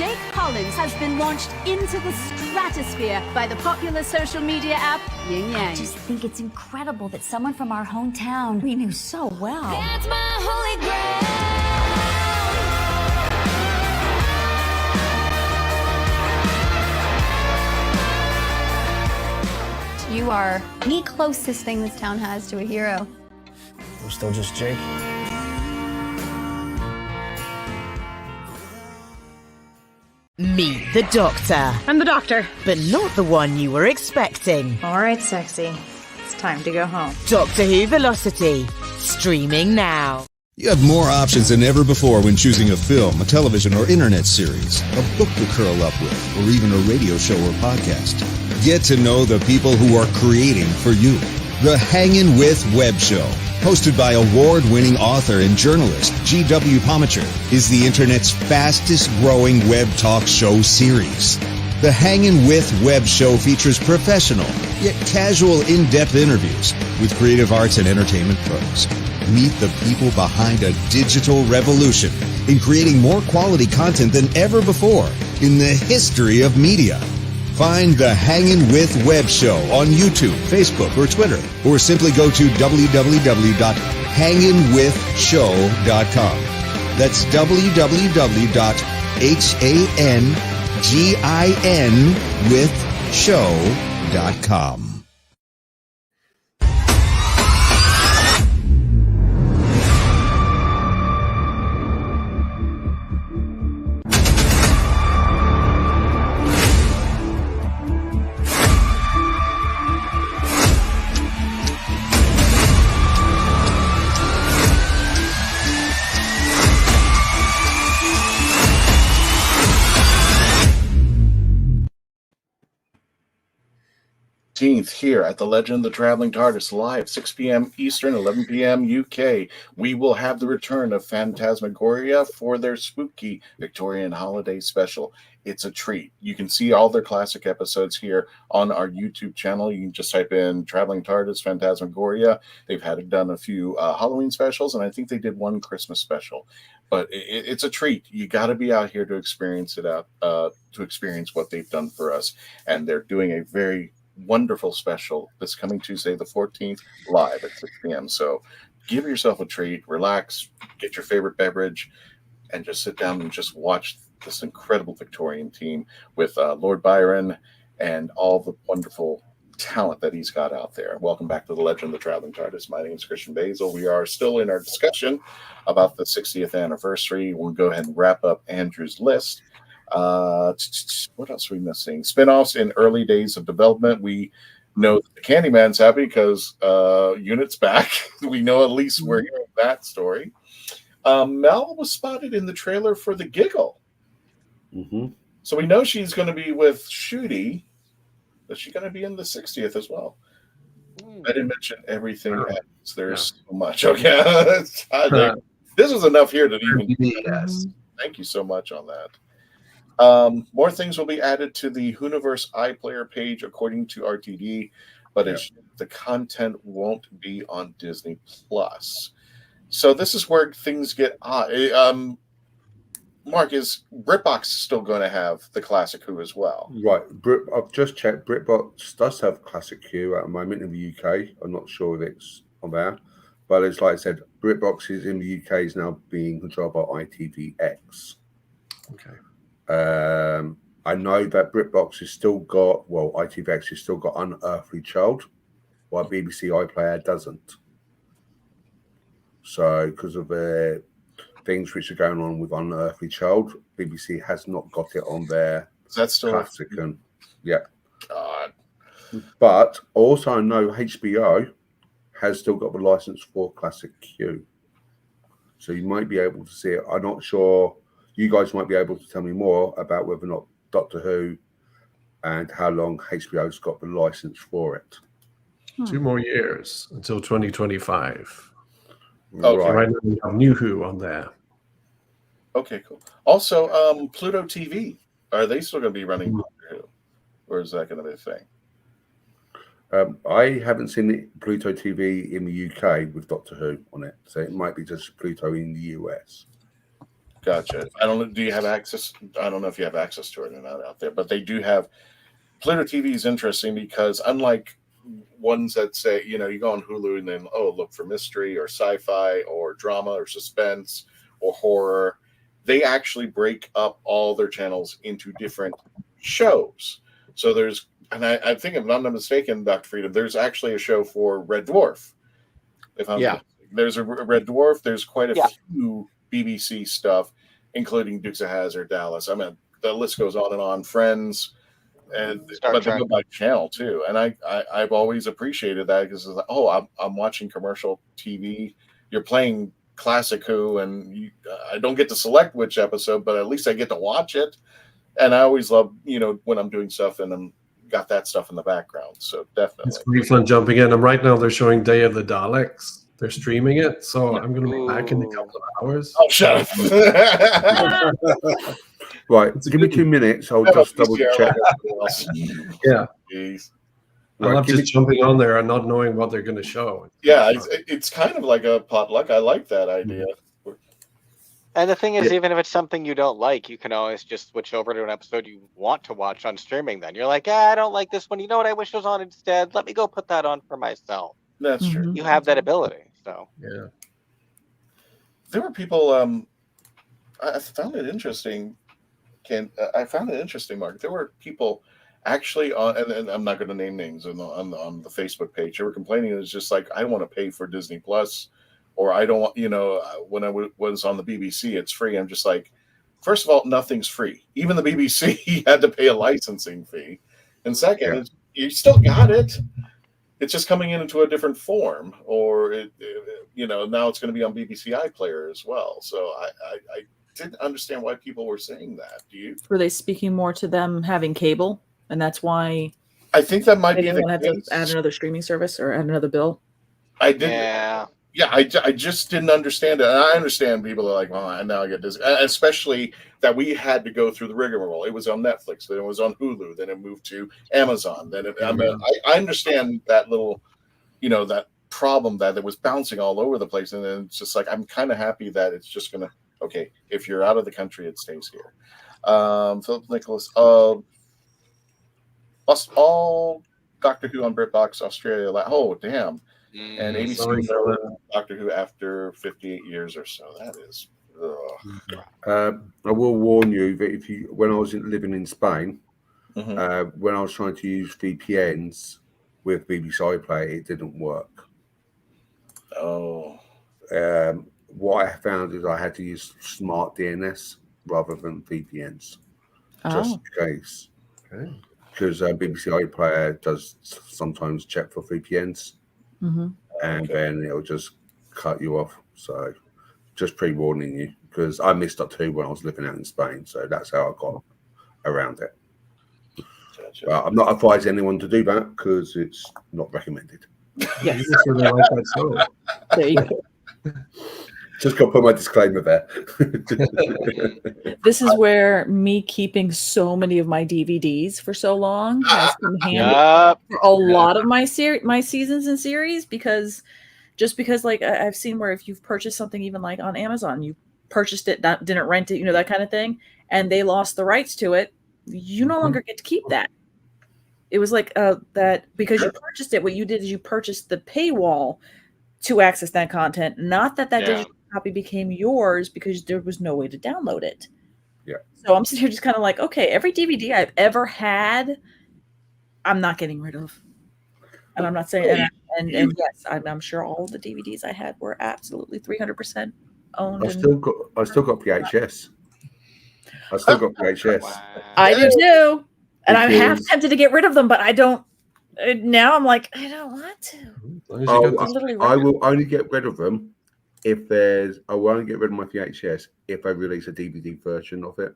Jake Collins has been launched into the stratosphere by the popular social media app Yin Yang. I just think it's incredible that someone from our hometown we knew so well. That's my holy grail. You are the closest thing this town has to a hero. I'm still just Jake. Meet the Doctor. I'm the Doctor. But not the one you were expecting. All right, sexy. It's time to go home. Doctor Who Velocity. Streaming now. You have more options than ever before when choosing a film, a television or internet series, a book to curl up with, or even a radio show or podcast. Get to know the people who are creating for you. The Hangin' With Web Show, hosted by award-winning author and journalist G.W. Pomacher, is the internet's fastest-growing web talk show series. The Hangin' With Web Show features professional, yet casual, in-depth interviews with creative arts and entertainment pros. Meet the people behind a digital revolution in creating more quality content than ever before in the history of media. Find the Hangin' With Web Show on YouTube, Facebook, or Twitter, or simply go to www.hanginwithshow.com. That's www.hanginwithshow.com. Here at the Legend of the Traveling TARDIS live, 6 p.m. Eastern, 11 p.m. UK. We will have the return of Phantasmagoria for their spooky Victorian holiday special. It's a treat. You can see all their classic episodes here on our YouTube channel. You can just type in Traveling TARDIS Phantasmagoria. They've done a few Halloween specials, and I think they did one Christmas special. But it's a treat. You got to be out here to experience it to experience what they've done for us. And they're doing a very wonderful special this coming Tuesday, the 14th, live at 6 p.m. So give yourself a treat, relax, get your favorite beverage, and just sit down and just watch this incredible Victorian team with Lord Byron and all the wonderful talent that he's got out there. Welcome back to the Legend of the Traveling TARDIS. My name is Christian Basil. We are still in our discussion about the 60th anniversary. We'll go ahead and wrap up Andrew's list. What else are we missing? Spinoffs in early days of development. We know that the Candyman's happy because Unit's back. We know at least we're hearing that story. Mel was spotted in the trailer for The Giggle. Mm-hmm. So we know she's going to be with Ncuti. Is she going to be in the 60th as well? I didn't mention everything else. There's so much. Okay. This was enough here to even yes. Thank you so much on that. More things will be added to the WHOniverse iPlayer page according to RTD, but the content won't be on Disney Plus. So this is where things get odd. Mark, is BritBox still going to have the Classic Who as well? Right. I've just checked. BritBox does have Classic Who at the moment in the UK. I'm not sure if it's on there. But it's like I said, BritBox is in the UK is now being controlled by ITVX. Okay. I know that BritBox has still got, ITVX has still got Unearthly Child, while BBC iPlayer doesn't. So, because of the things which are going on with Unearthly Child, BBC has not got it on their classic. Yeah. God. But also, I know HBO has still got the license for Classic Q. So you might be able to see it. I'm not sure. You guys might be able to tell me more about whether or not Doctor Who and how long HBO's got the license for it. 2 more years until 2025. Okay. Right now we have New Who on there. Okay, cool. Also, Pluto TV. Are they still going to be running Doctor Who? Or is that going to be a thing? I haven't seen Pluto TV in the UK with Doctor Who on it. So it might be just Pluto in the US. Gotcha. I don't know. Do you have access? I don't know if you have access to it or not out there, but they do have. Pluto TV is interesting because unlike ones that say, you go on Hulu and then, look for mystery or sci-fi or drama or suspense or horror, they actually break up all their channels into different shows. So there's, and I think if I'm not mistaken, Dr. Freedom, there's actually a show for Red Dwarf. There's a Red Dwarf. There's quite a few BBC stuff, including Dukes of Hazzard, Dallas. I mean, the list goes on and on. Friends. But they go by channel too, and I've always appreciated that because it's like, I'm watching commercial TV. You're playing classic Who, and I don't get to select which episode, but at least I get to watch it. And I always love when I'm doing stuff and I'm got that stuff in the background. So definitely, it's pretty fun jumping in. And right now they're showing Day of the Daleks. They're streaming it, so I'm going to be back in a couple of hours. Oh, shut up! Right, give me 2 minutes. I'll just double check. Yeah. Jeez. I love just jumping on there and not knowing what they're going to show. Yeah, it's kind of like a potluck. I like that idea. And the thing is, even if it's something you don't like, you can always just switch over to an episode you want to watch on streaming. Then you're like, I don't like this one. You know what I wish was on instead? Let me go put that on for myself. That's true. You have that ability. So yeah. There were people. I found it interesting. I found it interesting, Mark. There were people actually on, and I'm not going to name names on the Facebook page. They were complaining. It was just like, I don't want to pay for Disney Plus, or I don't want, when I was on the BBC, it's free. I'm just like, first of all, nothing's free. Even the BBC had to pay a licensing fee, and second, you still got it. It's just coming into a different form, or now it's going to be on BBC iPlayer as well. So I didn't understand why people were saying that. Do you? Were they speaking more to them having cable, and that's why? I think that might be the case. Have to add another streaming service or add another bill. I didn't. Yeah. I just didn't understand it. And I understand people are like, well, now I get this, especially that we had to go through the rigmarole. It was on Netflix, then it was on Hulu, then it moved to Amazon. Then I understand that little, that problem that it was bouncing all over the place, and then it's just like, I'm kind of happy that it's just gonna. Okay, if you're out of the country, it stays here. Philip Nicholas, lost all Doctor Who on BritBox Australia. Oh, damn. And ABC Doctor Who after 58 years or so. That is. I will warn you that when I was living in Spain, when I was trying to use VPNs with BBC iPlayer, it didn't work. Oh. What I found is I had to use smart DNS rather than VPNs, just in case. Okay. Because BBC iPlayer does sometimes check for VPNs, and then it'll just cut you off. So just pre-warning you, because I missed that too when I was living out in Spain. So that's how I got around it. Gotcha. But I'm not advising anyone to do that because it's not recommended. Yes. There you go. Just got to put my disclaimer there. This is where me keeping so many of my DVDs for so long has come handy for a lot of my seasons and series, because like I've seen where if you've purchased something even like on Amazon, you purchased it, didn't rent it, that kind of thing, and they lost the rights to it, you no longer get to keep that. It was like that because you purchased it, what you did is you purchased the paywall to access that content, not that digital copy became yours because there was no way to download it. Yeah. So I'm sitting here just kind of like, okay, every DVD I've ever had, I'm not getting rid of. And I'm not saying, and yes, I'm sure all of the DVDs I had were absolutely 300% owned. I still got VHS. I still got VHS. I do too. And I'm half tempted to get rid of them, but I don't. Now I'm like, I don't want to. I will only get rid of them if I will only get rid of my VHS if I release a DVD version of it.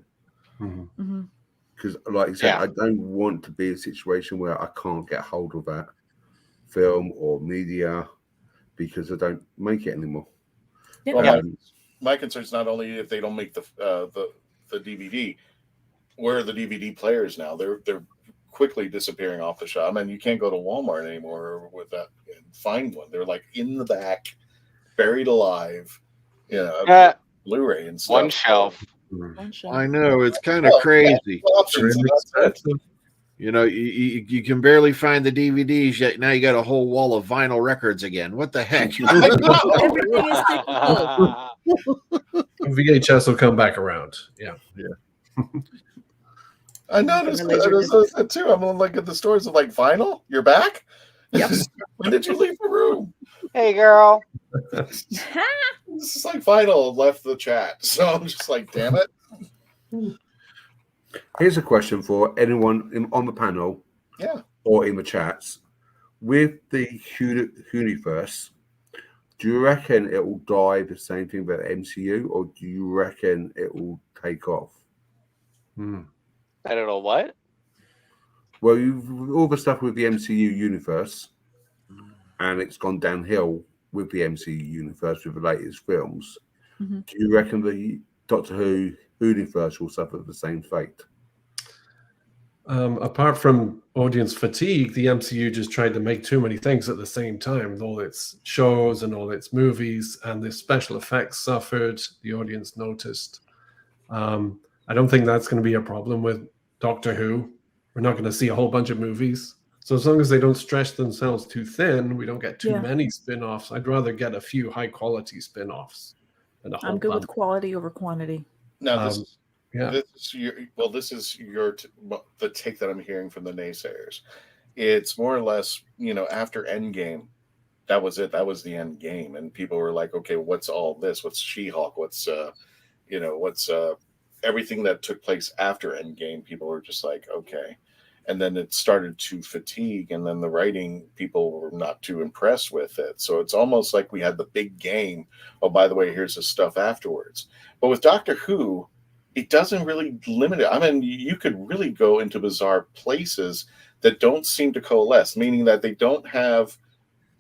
Because, like you said, I don't want to be in a situation where I can't get hold of that film or media because I don't make it anymore. Well, my concern is not only if they don't make the DVD. Where are the DVD players now? They're quickly disappearing off the shelf. I mean, you can't go to Walmart anymore with that and find one. They're like in the back, buried alive. Blu-ray and stuff. One shelf. I know, it's kind of crazy. Options, that's it. You know, you can barely find the DVDs yet. Now you got a whole wall of vinyl records again. What the heck? Everything is VHS will come back around. Yeah. I noticed that too. I'm like at the stores of like vinyl. You're back? Yep. When did you leave the room? Hey, girl. This is like vinyl left the chat. So I'm just like, damn it. Here's a question for anyone on the panel, or in the chats. With the universe, do you reckon it will die the same thing about MCU, or do you reckon it will take off? I don't know what. Well, all the stuff with the MCU universe, and it's gone downhill with the MCU universe with the latest films. Mm-hmm. Do you reckon the Doctor Who universe will suffer the same fate? Apart from audience fatigue, the MCU just tried to make too many things at the same time with all its shows and all its movies, and the special effects suffered. The audience noticed. I don't think that's going to be a problem with Doctor Who. We're not going to see a whole bunch of movies. So as long as they don't stretch themselves too thin, we don't get too many spin-offs. I'd rather get a few high-quality spin-offs than a whole I'm good bunch. with quality over quantity. Now, this is the take that I'm hearing from the naysayers. It's more or less, after Endgame, that was it. That was the end game, and people were like, "Okay, what's all this? What's She-Hulk? What's everything that took place after Endgame?" People were just like, "Okay," and then it started to fatigue, and then the writing people were not too impressed with it. So it's almost like we had the big game. Oh, by the way, here's the stuff afterwards. But with Doctor Who, it doesn't really limit it. I mean, you could really go into bizarre places that don't seem to coalesce, meaning that they don't have,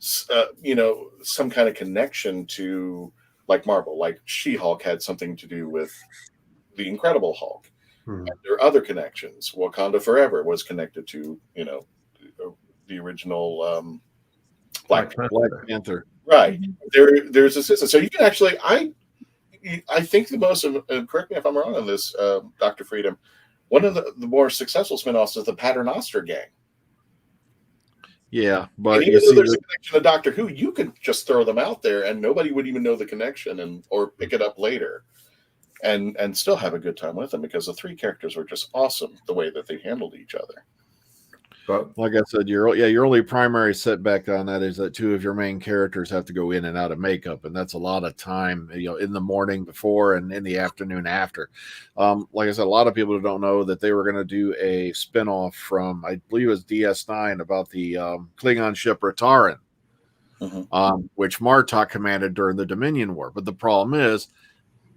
some kind of connection to, like Marvel, like She-Hulk had something to do with the Incredible Hulk. And there are other connections. Wakanda Forever was connected to, the original Black Panther. Right. There's a system. So you can actually, I think the most, correct me if I'm wrong on this, Dr. Freedom, one of the more successful spinoffs is the Paternoster Gang. Yeah, but and even though there's a connection to Doctor Who, you could just throw them out there and nobody would even know the connection or pick it up later and still have a good time with them, because the three characters were just awesome the way that they handled each other. But like I said, your only primary setback on that is that two of your main characters have to go in and out of makeup, and that's a lot of time, in the morning before and in the afternoon after. Like I said, a lot of people don't know that they were going to do a spinoff from, I believe it was DS9, about the Klingon ship Rataran, which Martok commanded during the Dominion War. But the problem is,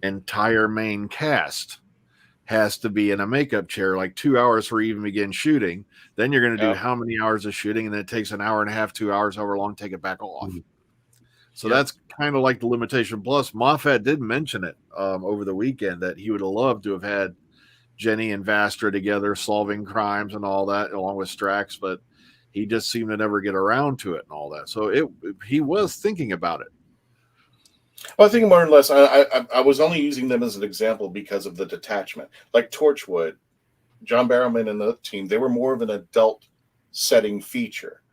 entire main cast has to be in a makeup chair like 2 hours before you even begin shooting. Then you're going to do how many hours of shooting, and then it takes an hour and a half, 2 hours, however long, take it back off. So that's kind of like the limitation. Plus, Moffat did mention it over the weekend that he would have loved to have had Jenny and Vastra together solving crimes and all that, along with Strax, but he just seemed to never get around to it and all that. So he was thinking about it. Well, I think more or less, I was only using them as an example because of the detachment. Like Torchwood, John Barrowman and the team, they were more of an adult setting feature.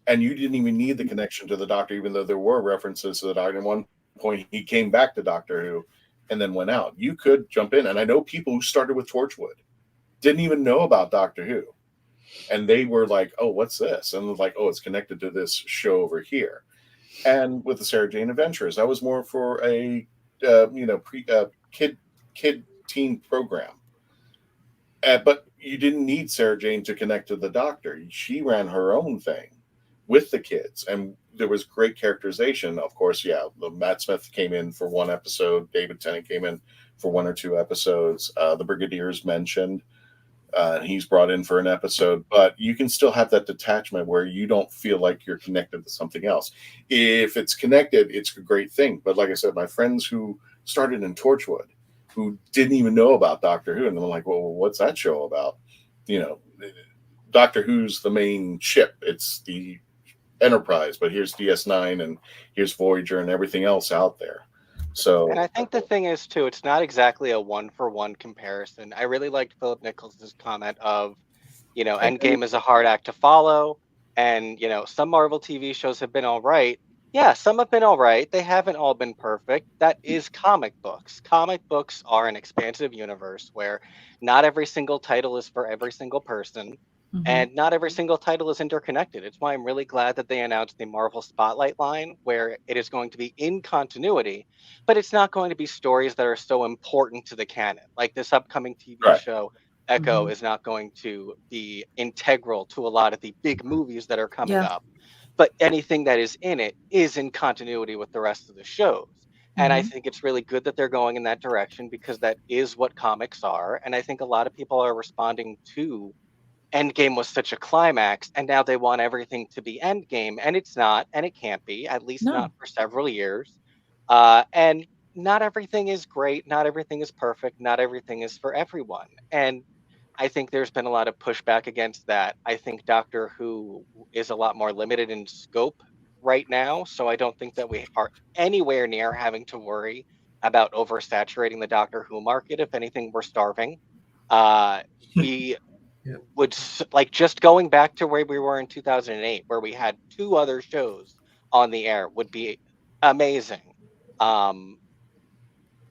And you didn't even need the connection to the Doctor, even though there were references to the Doctor. At one point, he came back to Doctor Who and then went out. You could jump in. And I know people who started with Torchwood didn't even know about Doctor Who. And they were like, oh, what's this? And like, oh, it's connected to this show over here. And with the Sarah Jane Adventures, that was more for a kid teen program. But you didn't need Sarah Jane to connect to the Doctor. She ran her own thing with the kids, and there was great characterization. Of course, Matt Smith came in for one episode. David Tennant came in for one or two episodes. The Brigadier's mentioned. He's brought in for an episode, but you can still have that detachment where you don't feel like you're connected to something else. If it's connected, it's a great thing. But like I said, my friends who started in Torchwood, who didn't even know about Doctor Who, and I'm like, well, what's that show about? Doctor Who's the main ship. It's the Enterprise, but here's DS9 and here's Voyager and everything else out there. So, and I think the thing is too, it's not exactly a one-for-one comparison. I really liked Philip Nichols' comment of, Endgame is a hard act to follow, and some Marvel TV shows have been all right. Yeah, some have been all right. They haven't all been perfect. That is comic books. Comic books are an expansive universe where not every single title is for every single person. And not every single title is interconnected. It's why I'm really glad that they announced the Marvel Spotlight line, where it is going to be in continuity, but it's not going to be stories that are so important to the canon. Like this upcoming TV show, Echo, is not going to be integral to a lot of the big movies that are coming up. But anything that is in it is in continuity with the rest of the shows. And I think it's really good that they're going in that direction, because that is what comics are. And I think a lot of people are responding to Endgame was such a climax, and now they want everything to be Endgame, and it's not, and it can't be, at least not for several years. And not everything is great, not everything is perfect, not everything is for everyone. And I think there's been a lot of pushback against that. I think Doctor Who is a lot more limited in scope right now, so I don't think that we are anywhere near having to worry about oversaturating the Doctor Who market. If anything, we're starving. We would like, just going back to where we were in 2008, where we had 2 other shows on the air, would be amazing.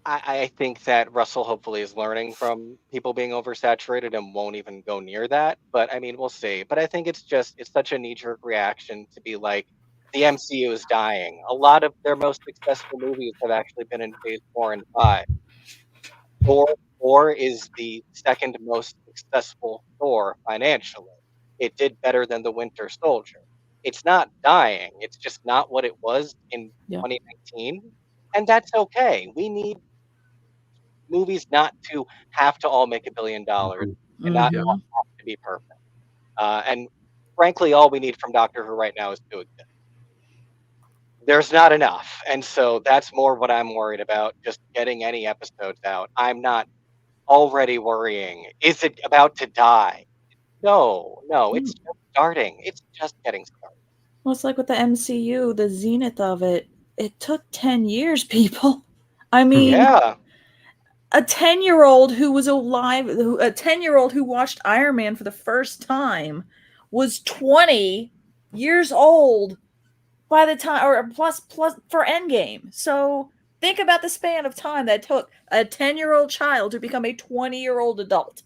I think that Russell hopefully is learning from people being oversaturated and won't even go near that. But I mean, we'll see. But I think it's such a knee-jerk reaction to be like, the MCU is dying. A lot of their most successful movies have actually been in phase 4 and 5. Thor is the second most successful Thor financially. It did better than the Winter Soldier. It's not dying. It's just not what it was in 2019. And that's okay. We need movies not to have to all make $1 billion and not all have to be perfect. And frankly, all we need from Doctor Who right now is to exist. There's not enough. And so that's more what I'm worried about, just getting any episodes out. I'm not already worrying, is it about to die? No, it's just starting. It's just getting started. Well, it's like with the MCU, the zenith of it took 10 years, people. I mean, a 10-year-old who was alive, a 10-year-old who watched Iron Man for the first time was 20 years old by the time, or plus for Endgame. So think about the span of time that took a 10-year-old child to become a 20-year-old adult.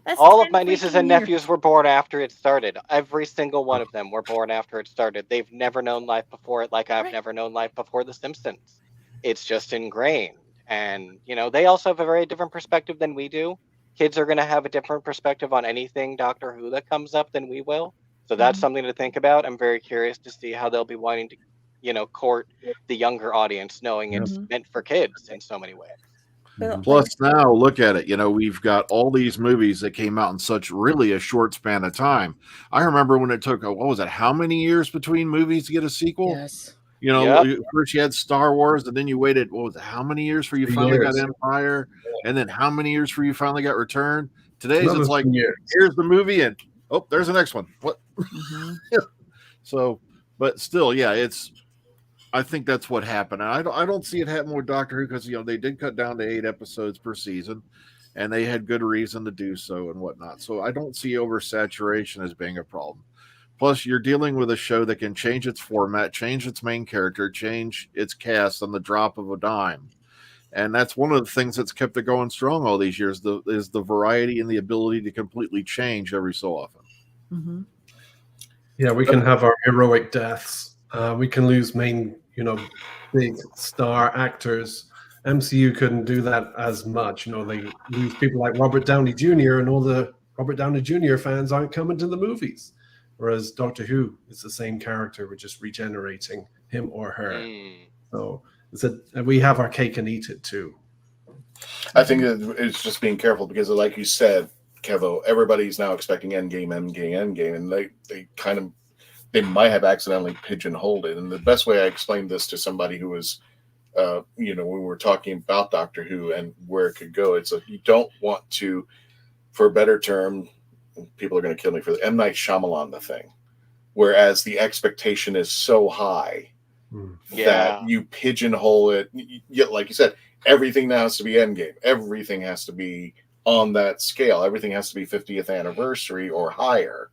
That's all of my nieces and nephews were born after it started. Every single one of them were born after it started. They've never known life before it, like I've never known life before The Simpsons. It's just ingrained. And, they also have a very different perspective than we do. Kids are going to have a different perspective on anything Doctor Who that comes up than we will. So that's something to think about. I'm very curious to see how they'll be wanting to, court the younger audience, knowing it's meant for kids in so many ways. Plus, now look at it. We've got all these movies that came out in such really a short span of time. I remember when it took, how many years between movies to get a sequel? Yes. First you had Star Wars, and then you waited, how many years for you finally got Empire? And then how many years for you finally got Return? Today's it's like, here's the movie, and there's the next one. What? So, but still, I think that's what happened. And I don't see it happening with Doctor Who, because they did cut down to 8 episodes per season, and they had good reason to do so and whatnot. So I don't see oversaturation as being a problem. Plus, you're dealing with a show that can change its format, change its main character, change its cast on the drop of a dime. And that's one of the things that's kept it going strong all these years, is the variety and the ability to completely change every so often. Yeah, we can have our heroic deaths. We can lose main, big star actors. MCU couldn't do that as much. They lose people like Robert Downey Jr., and all the Robert Downey Jr. fans aren't coming to the movies. Whereas Doctor Who is the same character. We're just regenerating him or her. So we have our cake and eat it too. I think it's just being careful, because like you said, Kevo, everybody's now expecting Endgame, and they might have accidentally pigeonholed it. And the best way I explained this to somebody who was, when we were talking about Doctor Who and where it could go, it's like, you don't want to, for a better term, people are going to kill me for the M. Night Shyamalan the thing, whereas the expectation is so high that you pigeonhole it. Like you said, everything now has to be Endgame. Everything has to be on that scale. Everything has to be 50th anniversary or higher.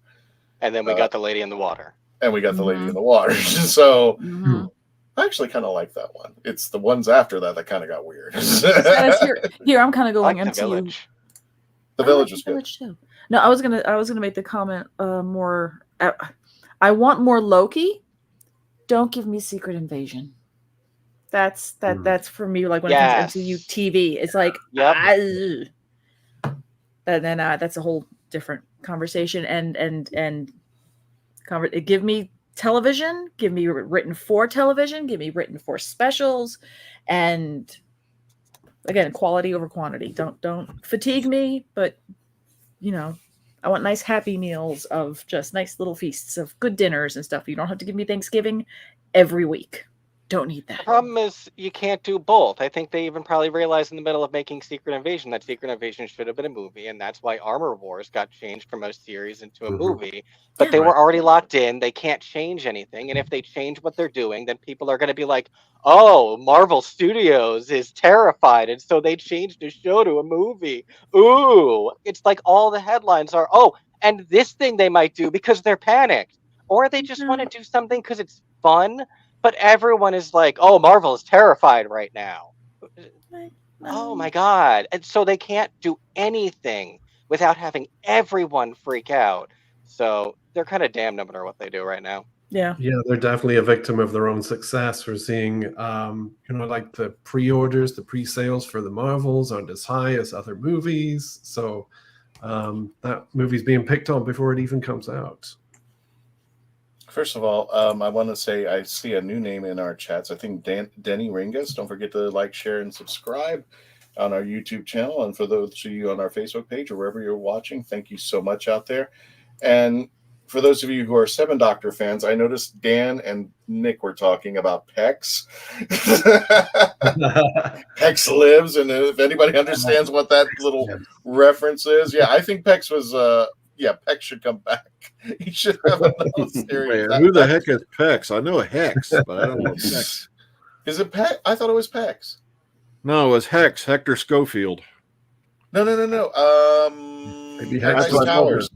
And then we got the Lady in the Water. And we got the Lady in the Water. So I actually kind of like that one. It's the ones after that kind of got weird. Here, I'm kind of going like into the Village. The Village was good. Too. No, I was gonna make the comment more. I want more Loki. Don't give me Secret Invasion. That's for me. Like when it comes to MCU TV, it's like that's a whole different conversation. And give me television. Give me written for television. Give me written for specials, and again, quality over quantity. Don't fatigue me, but I want nice happy meals of just nice little feasts of good dinners and stuff. You don't have to give me Thanksgiving every week. Don't need that. The problem is you can't do both. I think they even probably realized in the middle of making Secret Invasion that Secret Invasion should have been a movie, and that's why Armor Wars got changed from a series into a movie. But they were already locked in. They can't change anything, and if they change what they're doing, then people are going to be like, oh, Marvel Studios is terrified, and so they changed the show to a movie. Ooh. It's like all the headlines are, oh, and this thing they might do because they're panicked. Or they just want to do something because it's fun. But everyone is like, oh, Marvel is terrified right now. Oh, my God. And so they can't do anything without having everyone freak out. So they're kind of damned no matter what they do right now. Yeah. Yeah, they're definitely a victim of their own success. We're seeing, like the pre-orders, the pre-sales for the Marvels aren't as high as other movies. So that movie's being picked on before it even comes out. First of all, I want to say I see a new name in our chats. I think Denny Ringus. Don't forget to like, share, and subscribe on our YouTube channel. And for those of you on our Facebook page or wherever you're watching, thank you so much out there. And for those of you who are Seven Doctor fans, I noticed Dan and Nick were talking about Pex. Pex lives, and if anybody understands what that little reference is, I think Pex was... Pex should come back. He should have another series. Who the heck is Pex? I know a Hex, but I don't know Pex. Is it Pex? I thought it was Pex. No, it was Hex, Hector Schofield. No. Paradise Towers.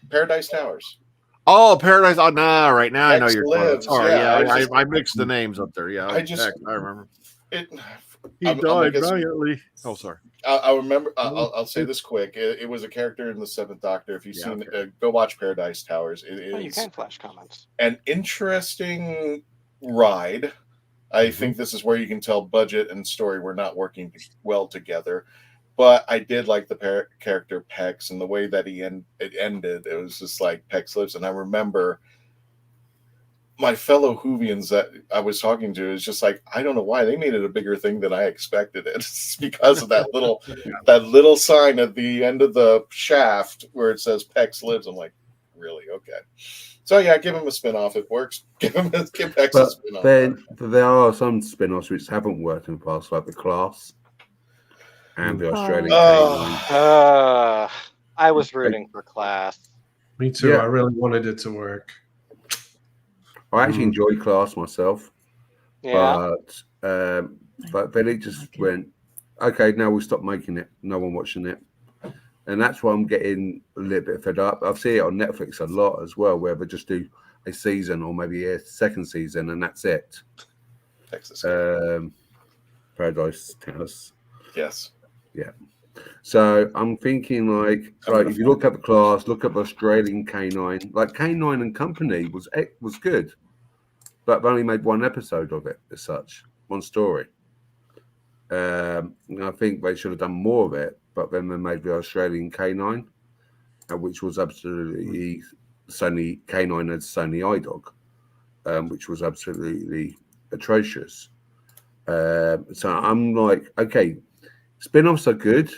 Paradise Towers. Oh, Paradise. Oh, nah, right now Pex I know you're lives. Sorry, I mixed the names up there. Yeah, I remember. He died valiantly. Oh, sorry. I'll remember. I'll say this quick. It was a character in the Seventh Doctor. If you've seen it, go watch Paradise Towers. It is you can flash comments. An interesting ride. I think this is where you can tell budget and story were not working well together. But I did like the character Pex and the way that it ended. It was just like Pex lives. And I remember my fellow Whovians that I was talking to is just like, I don't know why they made it a bigger thing than I expected it. It's because of that little sign at the end of the shaft where it says Pex lives. I'm like, really? Okay. So give him a spin-off. It works. Give Pex a spin-off. Then there are some spin-offs which haven't worked in the past, like The Class and the Australian. I was rooting for Class. Me too. Yeah. I really wanted it to work. I actually enjoy Class myself, but then it just went, okay, now we'll stop making it. No one watching it, and that's why I'm getting a little bit fed up. I've seen it on Netflix a lot as well, where they just do a season or maybe a second season, and that's it. Paradise Towers. Yes. Yeah. So I'm thinking like if you look at The Class, look at the Australian K9, like K9 and Company was good, but they only made one episode of it as such, one story. I think they should have done more of it, but then they made the Australian K9, which was absolutely Sony K9 as Sony iDog, which was absolutely atrocious. So I'm like, okay, spin-offs are good,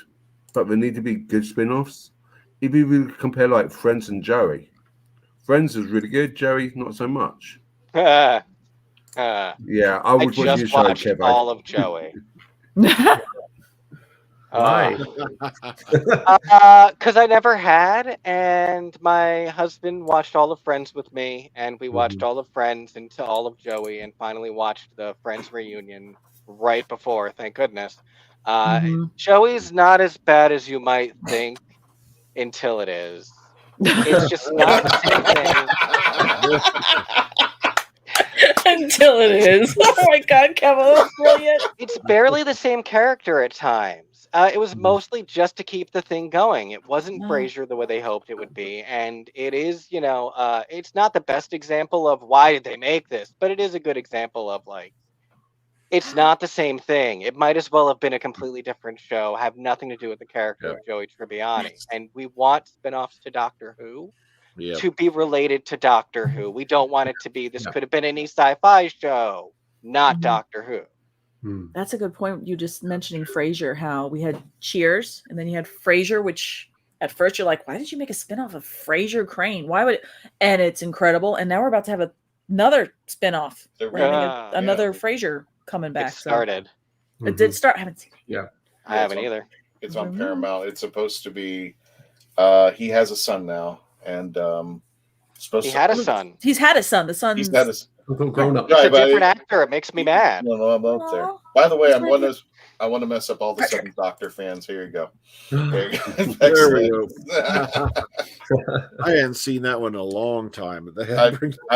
but they need to be good spin-offs. If you really compare like Friends and Joey, Friends is really good, Joey not so much. I just watched all of Joey. Why? Because I never had, and my husband watched all of Friends with me, and we watched all of Friends into all of Joey, and finally watched the Friends reunion right before. Thank goodness. Joey's not as bad as you might think until it is. It's just not the same thing. Until it is. Oh my God, Kevo, that's brilliant. It's barely the same character at times. It was mostly just to keep the thing going. It wasn't Frasier the way they hoped it would be. And it is, it's not the best example of why did they make this, but it is a good example of like, it's not the same thing. It might as well have been a completely different show, have nothing to do with the character of Joey Tribbiani. And we want spinoffs to Doctor Who to be related to Doctor Who. We don't want it to be, this could have been any sci-fi show, not Doctor Who. That's a good point. You just mentioning Frasier, how we had Cheers and then you had Frasier, which at first you're like, why did you make a spinoff of Frasier Crane? Why would it? And it's incredible. And now we're about to have another spinoff. We're having another Frasier coming back. It started. So. It did start. I haven't seen it. Yeah. I haven't either. It's on Paramount. It's supposed to be, he has a son now. And he had a son. He's had a son. The son's he's had a grown up. It's a different actor. It makes me mad. No, I'm up there. By the way, I want to mess up all the Seventh Doctor fans. Here you go. There you go. There we go. I hadn't seen that one in a long time. I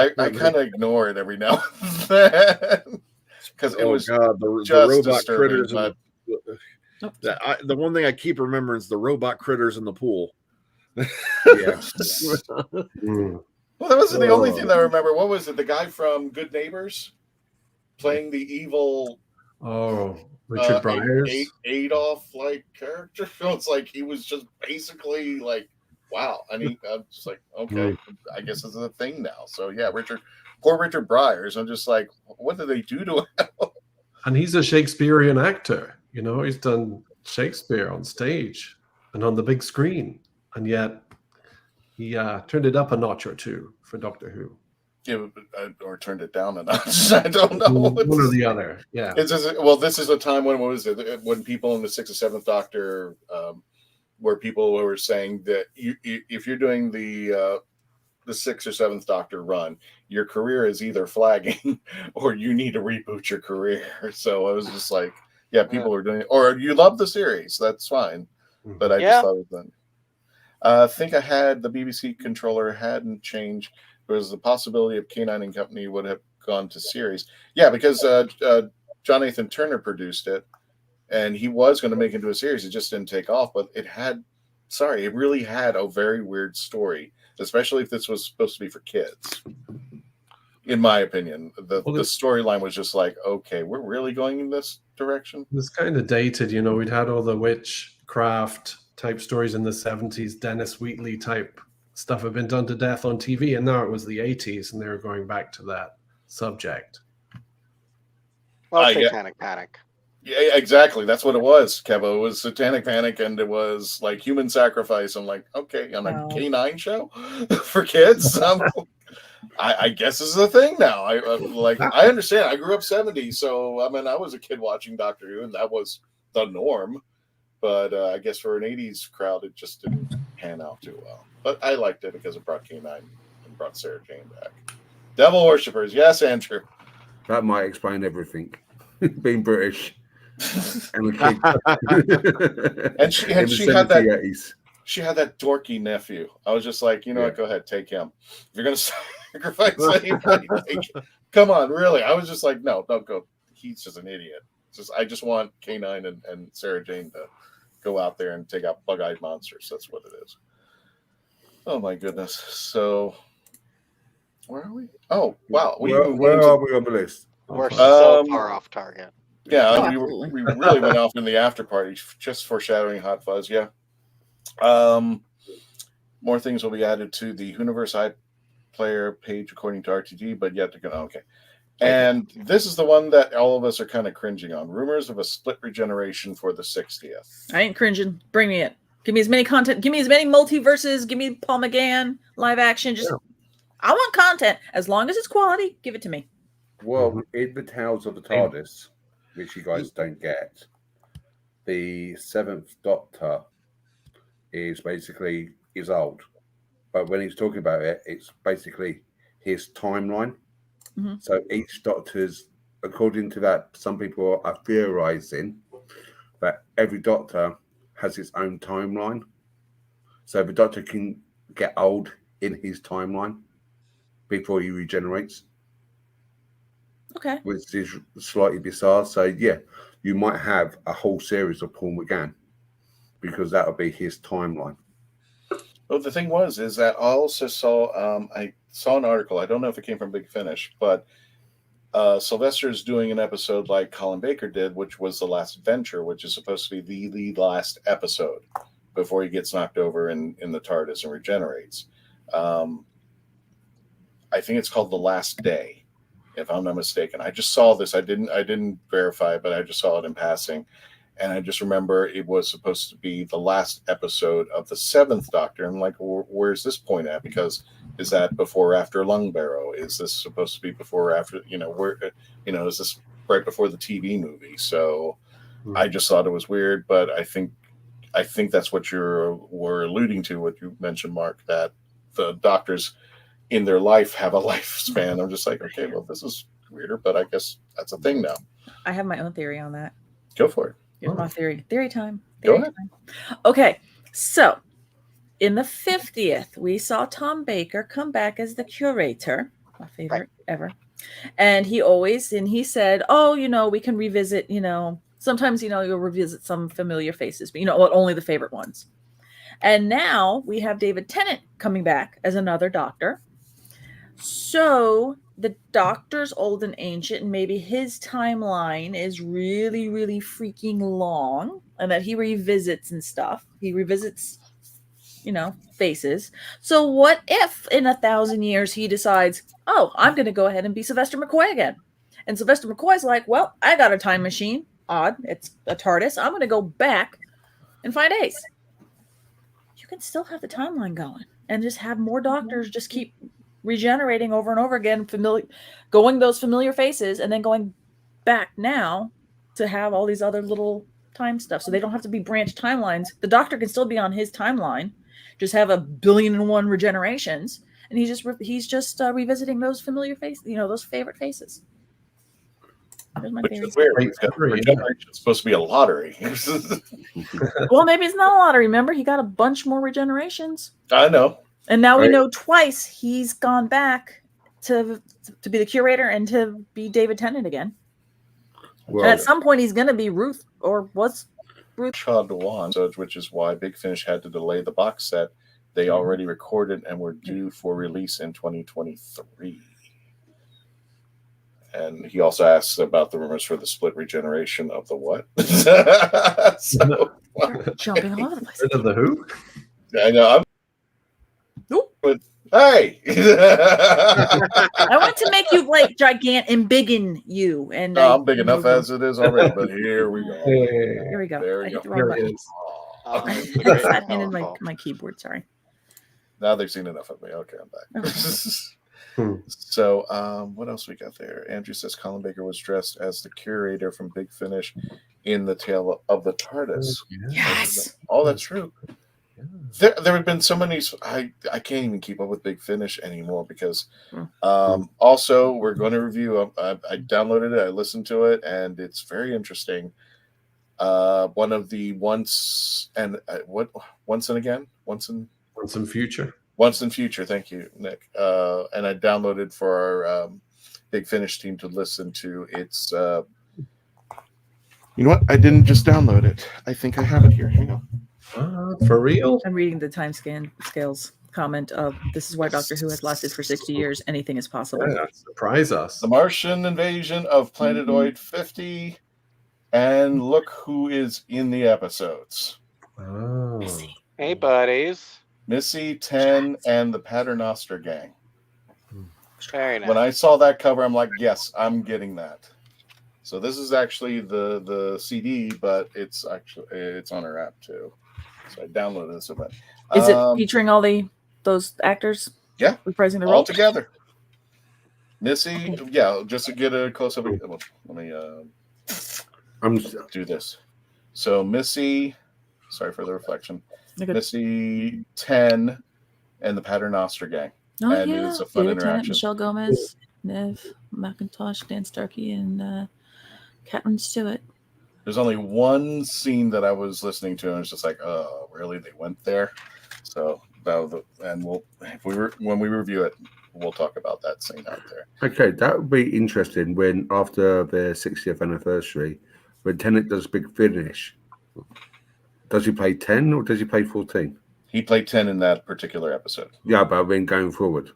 kind of ignore it every now and then because it was the robot critters. The one thing I keep remembering is the robot critters in the pool. Yes. Well, that wasn't the only thing that I remember. What was it? The guy from Good Neighbors playing the evil. Richard Briers, Adolf-like character. So it's like he was just basically like, wow. I mean, I'm just like, okay, I guess it's a thing now. So yeah, poor Richard Briers. I'm just like, what did they do to him? And he's a Shakespearean actor. He's done Shakespeare on stage and on the big screen, and yet he turned it up a notch or two for Doctor Who. Yeah, or turned it down a notch. I don't know. One or the other. Yeah. This is a time when people in the 6th or 7th Doctor, where people were saying that if you're doing the 6th or 7th Doctor run, your career is either flagging or you need to reboot your career. So I was just like, yeah, people were doing it. Or you love the series, that's fine. But I just thought it was done. I think I had the BBC controller hadn't changed. There was the possibility of K9 and Company would have gone to series. Yeah, because John Nathan Turner produced it, and he was going to make it into a series. It just didn't take off, but it really had a very weird story, especially if this was supposed to be for kids. In my opinion, the storyline was just like, okay, we're really going in this direction. It's kind of dated, we'd had all the witchcraft type stories in the 70s, Dennis Wheatley type stuff had been done to death on TV, and now it was the 80s, and they were going back to that subject. Well, Satanic Panic. Yeah, exactly. That's what it was, Kevo. It was Satanic Panic, and it was like human sacrifice. I'm like, okay, on a K9 show for kids. I guess this is a thing now. I understand. I grew up 70s, so I mean, I was a kid watching Doctor Who, and that was the norm. But I guess for an 80s crowd, it just didn't pan out too well. But I liked it because it brought K9 and brought Sarah Jane back. Devil Worshippers. Yes, Andrew. That might explain everything. Being British. And a kid. and she had that. She had that dorky nephew. I was just like, what? Go ahead, take him. If you're going to sacrifice anybody, come on, really. I was just like, no, don't go. He's just an idiot. I just want K9 and Sarah Jane to go out there and take out bug-eyed monsters. That's what it is. Oh my goodness. So where are we? Oh wow. Where are we on the list? We're so far off target. Yeah, we really went off in the after party, just foreshadowing Hot Fuzz. Yeah. More things will be added to the WHOniverse iPlayer page according to RTD, but yet to go. Okay. And this is the one that all of us are kind of cringing on. Rumors of a split regeneration for the 60th. I ain't cringing. Bring me it. Give me as many content. Give me as many multiverses. Give me Paul McGann live action. I want content. As long as it's quality, give it to me. Well, in the Tales of the TARDIS, which you guys don't get, the 7th Doctor is old, but when he's talking about it, it's basically his timeline. Mm-hmm. So each Doctor's, according to that, some people are theorizing that every Doctor has his own timeline. So the Doctor can get old in his timeline before he regenerates. Okay. Which is slightly bizarre. So yeah, you might have a whole series of Paul McGann because that would be his timeline. Well, the thing is that I also saw I saw an article. I don't know if it came from Big Finish, but Sylvester's doing an episode like Colin Baker did, which was The Last Adventure, which is supposed to be the last episode before he gets knocked over in the TARDIS and regenerates. I think it's called The Last Day, if I'm not mistaken. I just saw this. I didn't verify it, but I just saw it in passing. And I just remember it was supposed to be the last episode of the 7th Doctor. I'm like, where's this point at? Because is that before or after Lungbarrow? Is this supposed to be before or after, is this right before the TV movie? So I just thought it was weird, but I think that's what were alluding to, what you mentioned, Mark, that the Doctors in their life have a lifespan. I'm just like, okay, well, this is weirder, but I guess that's a thing now. I have my own theory on that. Go for it. Here's my theory. Theory time. Go ahead. Okay, so in the 50th, we saw Tom Baker come back as the curator, my favorite ever. And he said, oh, we can revisit, sometimes, you'll revisit some familiar faces, but, only the favorite ones. And now we have David Tennant coming back as another Doctor. So the Doctor's old and ancient, and maybe his timeline is really, really freaking long, and that he revisits and stuff. He revisits, faces. So what if in 1,000 years he decides, oh, I'm going to go ahead and be Sylvester McCoy again? And Sylvester McCoy's like, well, I got a time machine. Odd. It's a TARDIS. I'm going to go back and find Ace. You can still have the timeline going and just have more Doctors just keep regenerating over and over again, going those familiar faces, and then going back now to have all these other little time stuff. So they don't have to be branched timelines. The Doctor can still be on his timeline, just have 1,000,000,001 regenerations, and he's just revisiting those familiar faces, those favorite faces. There's my theory. Which is weird. Regeneration's supposed to be a lottery. Well, maybe it's not a lottery. Remember, he got a bunch more regenerations. I know. And now we know twice he's gone back to be the curator and to be David Tennant again. Well, and at some point he's going to be Ruth, or was Ruth Chadwan, which is why Big Finish had to delay the box set. They already recorded and were due for release in 2023. And he also asked about the rumors for the split regeneration of the what? Jumping all over the place. Of the who? I know. Hey! I want to make you gigantic and biggin you. And I'm big enough as it is already, but here we go. Here we go. There we go. I fat-handed my keyboard, sorry. Now they've seen enough of me. Okay, I'm back. So, what else we got there? Andrew says Colin Baker was dressed as the curator from Big Finish in the Tale of the TARDIS. Yes. Oh, that's true. There have been so many. I can't even keep up with Big Finish anymore because also we're going to review. I downloaded it, I listened to it, and it's very interesting. One of the Once and Future. Thank you, Nick. And I downloaded for our Big Finish team to listen to. It's you know what? I didn't just download it. I think I have it here. Hang on. For real? I'm reading the time scales comment of this is why Doctor Who has lasted for 60 years. Anything is possible. Yeah, surprise us. The Martian invasion of Planetoid 50. And look who is in the episodes. Oh. Hey, buddies. Missy, 10, and the Paternoster gang. Very nice. When I saw that cover, I'm like, yes, I'm getting that. So this is actually the CD, but it's on our app too. So I downloaded this event. Is it featuring all those actors? Yeah, reprising the role all together. Missy, yeah, just to get a close up. Let me do this. So Missy, sorry for the reflection. Okay. Missy, 10, and the Paternoster gang. Oh, and yeah. it's a fun David Tennant, interaction. Michelle Gomez, Nev McIntosh, Dan Starkey, and Catherine Stewart. There's only one scene that I was listening to, and I was just like, "Oh, really? They went there?" So, and when we review it, we'll talk about that scene out there. Okay, that would be interesting when after their 60th anniversary, when Tennant does Big Finish. Does he play 10 or does he play 14? He played 10 in that particular episode. Yeah, but then going forward,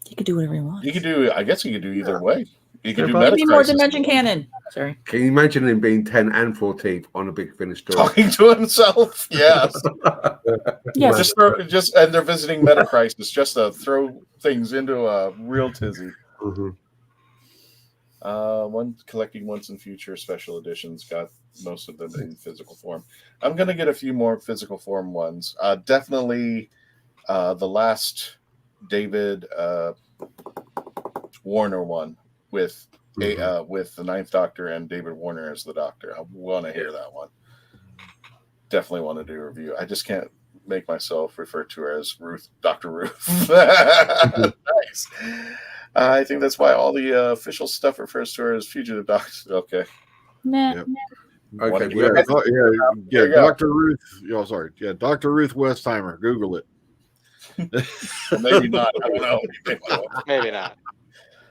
he could do whatever he wants. He could do. I guess he could do either way. He could do more Dimension Canon. Sorry. Can you imagine him being 10 and 14 on a Big Finish story? Talking to himself, yes. Yes. Just and they're visiting Meta Crisis just to throw things into a real tizzy. Mm-hmm. One collecting once in future special editions, got most of them in physical form. I'm gonna get a few more physical form ones. Definitely the last David Warner one with the Ninth Doctor and David Warner as the Doctor. I want to hear that one. Definitely want to do a review. I just can't make myself refer to her as Dr. Ruth. Nice. I think that's why all the official stuff refers to her as Fugitive Doctor. Okay. Nah. Yep. Okay. Yeah, Dr. Ruth. Oh, sorry. Yeah, Dr. Ruth Westheimer. Google it. Well, maybe not. I don't know. Maybe not.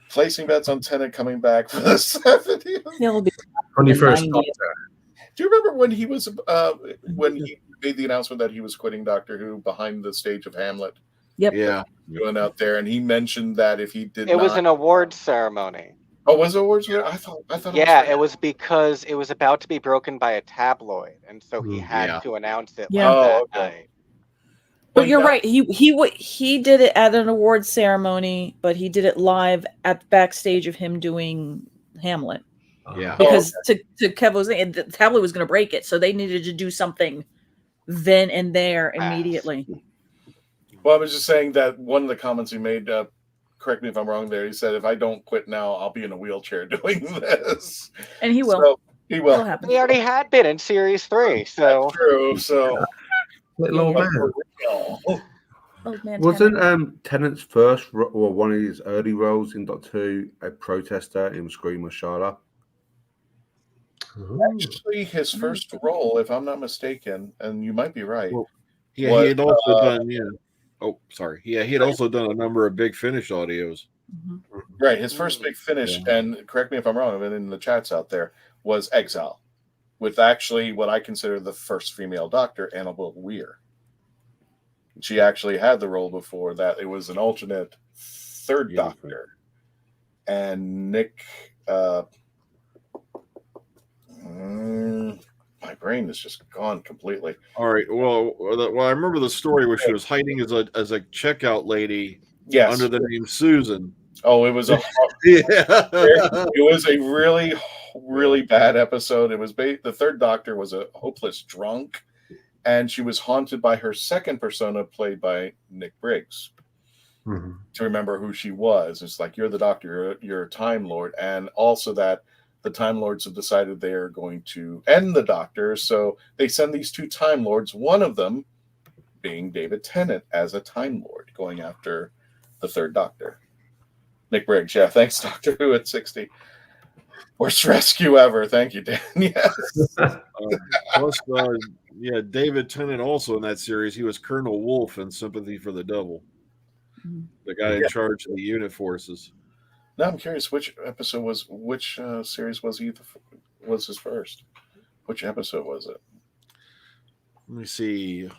Placing bets on Tennant coming back for the 70th. He'll be 21st. Do you remember when he was when he made the announcement that he was quitting Doctor Who behind the stage of Hamlet? Yep. Yeah. Going out there, and he mentioned that if he did, It was an award ceremony. Oh, was it awards? I thought. Yeah, it was because it was about to be broken by a tabloid, and so he had to announce it. Yeah. Like that night. But you're right. He did it at an awards ceremony, but he did it live at backstage of him doing Hamlet. Yeah. Because to Kevo's thing, the tabloid was going to break it, so they needed to do something then and there immediately. Well, I was just saying that one of the comments he made. Correct me if I'm wrong. There, he said, "If I don't quit now, I'll be in a wheelchair doing this." And he will. So, he will. He already had been in series 3, so that's true. So. Little old man. Old man Wasn't Tennant's first or one of his early roles in Doctor Who a protester in Scream Sharla? Actually, his first role, if I'm not mistaken, and you might be right. Well, yeah, he had also done. Yeah. Oh, sorry. Yeah, he had also done a number of Big Finish audios. Right, his first Big Finish, and correct me if I'm wrong, I've been in the chats out there, was Exile, with actually what I consider the first female Doctor, Annabelle Weir. She actually had the role before that. It was an alternate third Doctor. And Nick... my brain is just gone completely. All right. Well, I remember the story where she was hiding as a checkout lady under the name Susan. Oh, it was a it was a really, really bad episode. It was the third Doctor was a hopeless drunk, and she was haunted by her second persona, played by Nick Briggs. To remember who she was, it's like, you're the Doctor, you're a Time Lord, and also that the Time Lords have decided they are going to end the Doctor, so they send these two Time Lords, one of them being David Tennant as a Time Lord, going after the third Doctor. Nick Briggs, yeah, thanks, Doctor Who at 60. Worst rescue ever. Thank you, Dan. Yes. Plus, David Tennant also in that series, he was Colonel Wolf in Sympathy for the Devil, the guy in charge of the unit forces. Now I'm curious, which series was his first? Which episode was it? Let me see.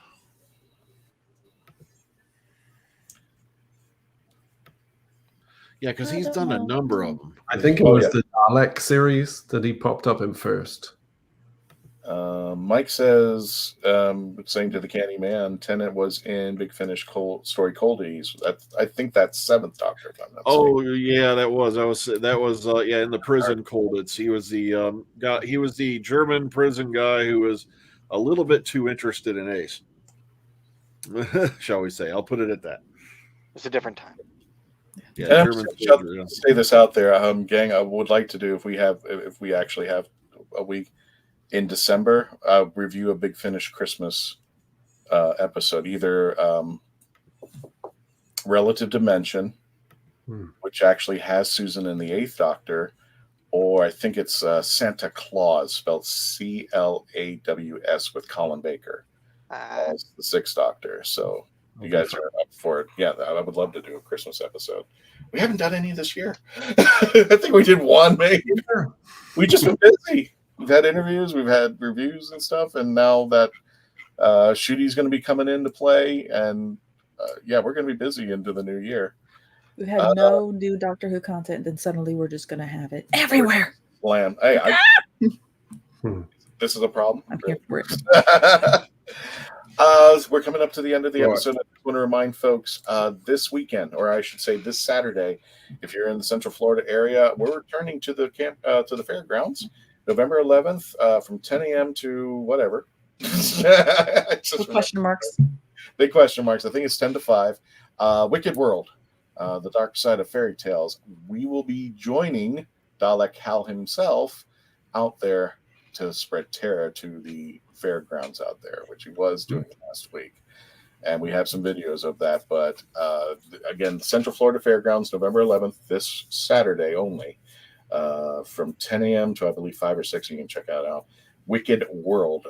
Yeah, because he's done a number of them. I think it was the Dalek series that he popped up in first. Mike says, saying to the Candy Man, Tennant was in Big Finish story Coldies. I think that's Seventh Doctor. If I'm not mistaken. Yeah, that was in the prison Colditz. He was the guy. He was the German prison guy who was a little bit too interested in Ace. Shall we say? I'll put it at that. It's a different time. Yeah, say this out there, gang. I would like to do if we actually have a week, in December, review a Big Finish Christmas episode, either Relative Dimension, which actually has Susan and the Eighth Doctor, or I think it's Santa Claus, spelled Claws, with Colin Baker as the Sixth Doctor. So you guys are up for it. Yeah, I would love to do a Christmas episode. We haven't done any this year. I think we did one, maybe. We've just been busy. We've had interviews, we've had reviews and stuff, and now that Ncuti's going to be coming into play, and we're going to be busy into the new year. We had no new Doctor Who content, then suddenly we're just going to have it everywhere. Slam. Hey, this is a problem. I'm here for it. We're coming up to the end of the episode. I just want to remind folks this weekend, or I should say this Saturday, if you're in the Central Florida area, we're returning to the fairgrounds, November 11th, from 10 a.m. to whatever. Question marks. Big question marks. I think it's 10 to 5. Wicked World, the dark side of fairy tales. We will be joining Dalek Hal himself out there to spread terror to the fairgrounds out there, which he was doing last week. And we have some videos of that. But again, Central Florida Fairgrounds, November 11th, this Saturday only, from 10 a.m. to I believe 5 or 6. You can check that out. Wicked World,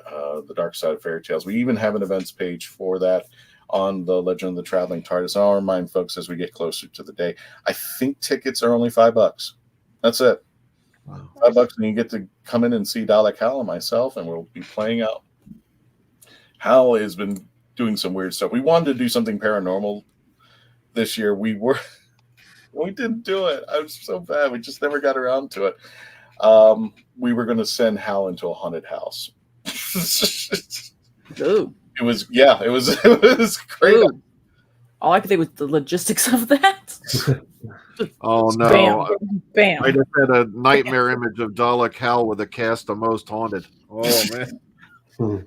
the dark side of fairy tales. We even have an events page for that on the Legend of the Traveling TARDIS. I'll remind folks as we get closer to the day. I think tickets are only $5. That's it. Wow. $5, and you get to come in and see Dalek Hal and myself, and we'll be playing out. Hal has been doing some weird stuff. We wanted to do something paranormal this year. We didn't do it. I was so bad. We just never got around to it. We were going to send Hal into a haunted house. Ooh. It was great. Ooh. All I could think was the logistics of that. Oh no! Bam. I just had a nightmare image of Dalek Hal with a cast of Most Haunted. Oh man.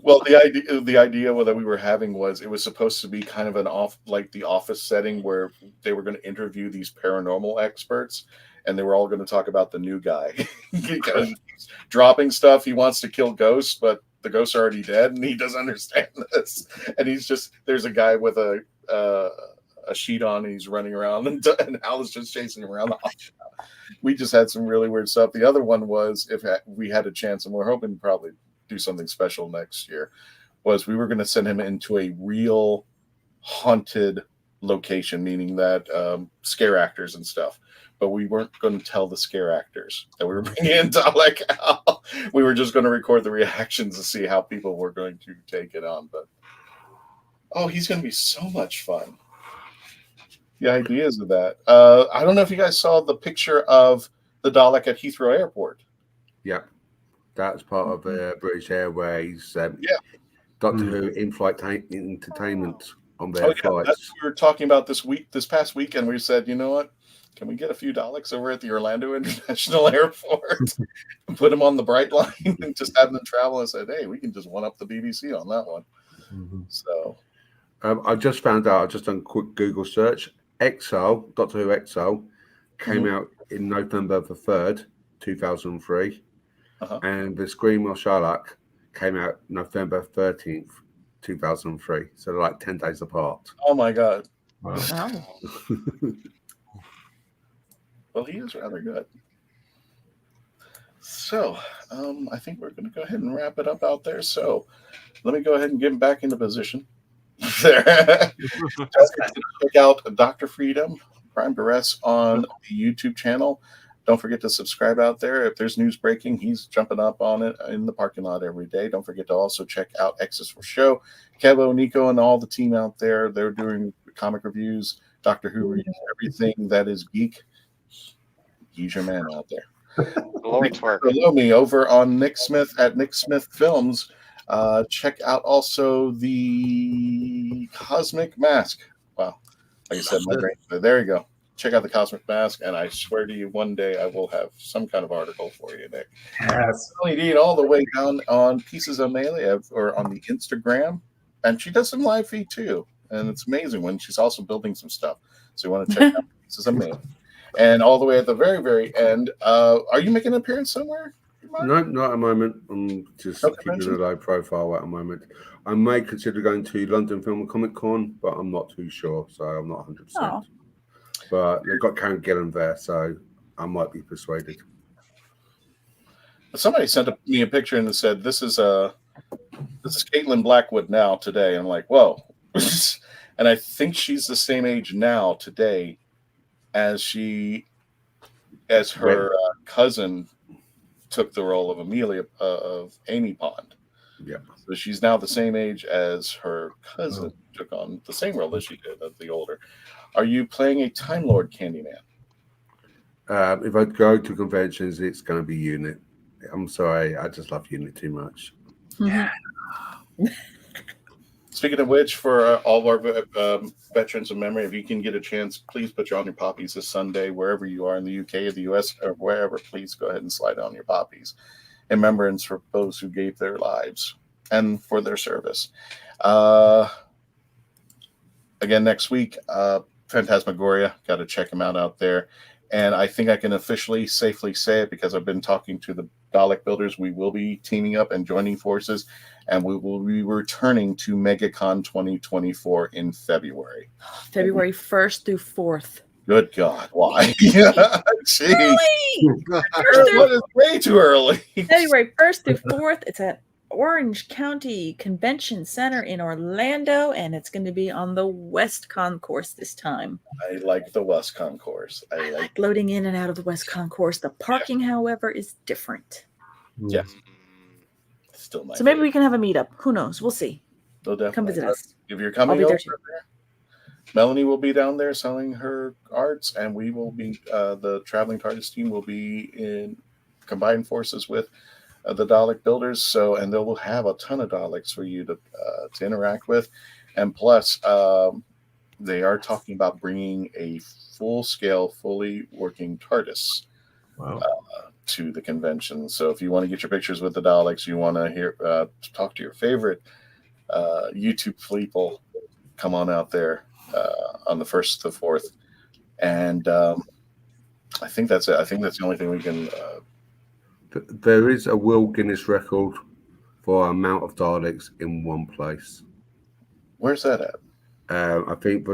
Well, the idea that we were having was it was supposed to be kind of the Office setting where they were going to interview these paranormal experts, and they were all going to talk about the new guy. Because he's dropping stuff. He wants to kill ghosts, but the ghosts are already dead, and he doesn't understand this. And there's a guy with a sheet on, and he's running around, and Hal is just chasing him around the house. We just had some really weird stuff. The other one was, if we had a chance, and we're hoping to probably do something special next year, was we were going to send him into a real haunted location, meaning that scare actors and stuff. But we weren't going to tell the scare actors that we were bringing in Dalek Hal. We were just going to record the reactions to see how people were going to take it on. But he's going to be so much fun. The ideas of that. I don't know if you guys saw the picture of the Dalek at Heathrow Airport. Yeah, that's part of British Airways. Doctor Who in-flight entertainment on their flights. That's what we were talking about this past weekend. We said, you know what? Can we get a few Daleks over at the Orlando International Airport and put them on the Bright Line and just have them travel? And said, hey, we can just one-up the BBC on that one. Mm-hmm. So I just found out, I just done a quick Google search. Exile, Doctor Who Exile, came out in November the 3rd, 2003. And the Scream of Sherlock came out November 13th, 2003. So they're like 10 days apart. Oh my God. Wow. Well, he is rather good. So, I think we're going to go ahead and wrap it up out there. So, let me go ahead and get him back into position. There. Check out Dr. Freedom, Prime Duress on the YouTube channel. Don't forget to subscribe out there. If there's news breaking, he's jumping up on it in the parking lot every day. Don't forget to also check out X's for Show. Kevo, Nico, and all the team out there. They're doing comic reviews, Doctor Who reviews, everything that is geek. He's your man out there. Lord's work. Below me over on Nick Smith at Nick Smith Films. Check out also the Cosmic Mask. Wow. Like I said, my brain. There you go. Check out the Cosmic Mask, and I swear to you, one day I will have some kind of article for you, Nick. Yes. LED all the way down on Pieces of Amelia or on the Instagram. And she does some live feed too. And it's amazing when she's also building some stuff. So you want to check out Pieces of Amelia. And all the way at the very, very end, are you making an appearance somewhere? No, not at the moment. I'm just keeping a low profile at the moment. I may consider going to London Film and Comic Con, but I'm not too sure, so I'm not 100%. Oh. But they've got Karen Gillan there, so I might be persuaded. Somebody sent me a picture and said, "This is Caitlin Blackwood now today." I'm like, whoa. And I think she's the same age now today as her cousin took the role of of Amy Pond. Yeah. So she's now the same age as her cousin took on the same role as she did, as the older. Are you playing a Time Lord Candyman? If I go to conventions, it's going to be Unit. I'm sorry, I just love Unit too much. Yeah. Speaking of which, for all of our veterans of memory, if you can get a chance, please put on your poppies this Sunday, wherever you are in the UK or the US or wherever. Please go ahead and slide on your poppies in remembrance for those who gave their lives and for their service. Again, next week, Phantasmagoria, got to check them out there. And I think I can officially safely say it because I've been talking to the Dalek builders. We will be teaming up and joining forces, and we will be returning to MegaCon 2024 in February. February 1st through 4th. Good God, why? Jeez. What is way too early? February 1st through 4th. It's at Orange County Convention Center in Orlando, and it's going to be on the West Concourse this time. I like the West Concourse. I like loading in and out of the West Concourse. The parking, however, is different. Yes. Still nice. So maybe we can have a meetup. Who knows? We'll see. They'll definitely. Come visit us. If you're coming over there, Melanie will be down there selling her arts, and we will be, the Traveling TARDIS team will be in combined forces with the Dalek builders. So, and they will have a ton of Daleks for you to interact with. And plus, they are talking about bringing a full-scale, fully working TARDIS to the convention. So if you want to get your pictures with the Daleks, you want to talk to your favorite YouTube people, come on out there on the 1st to the 4th. And I think that's it. I think that's the only thing we can... There is a World Guinness record for amount of Daleks in one place. Where's that at? I think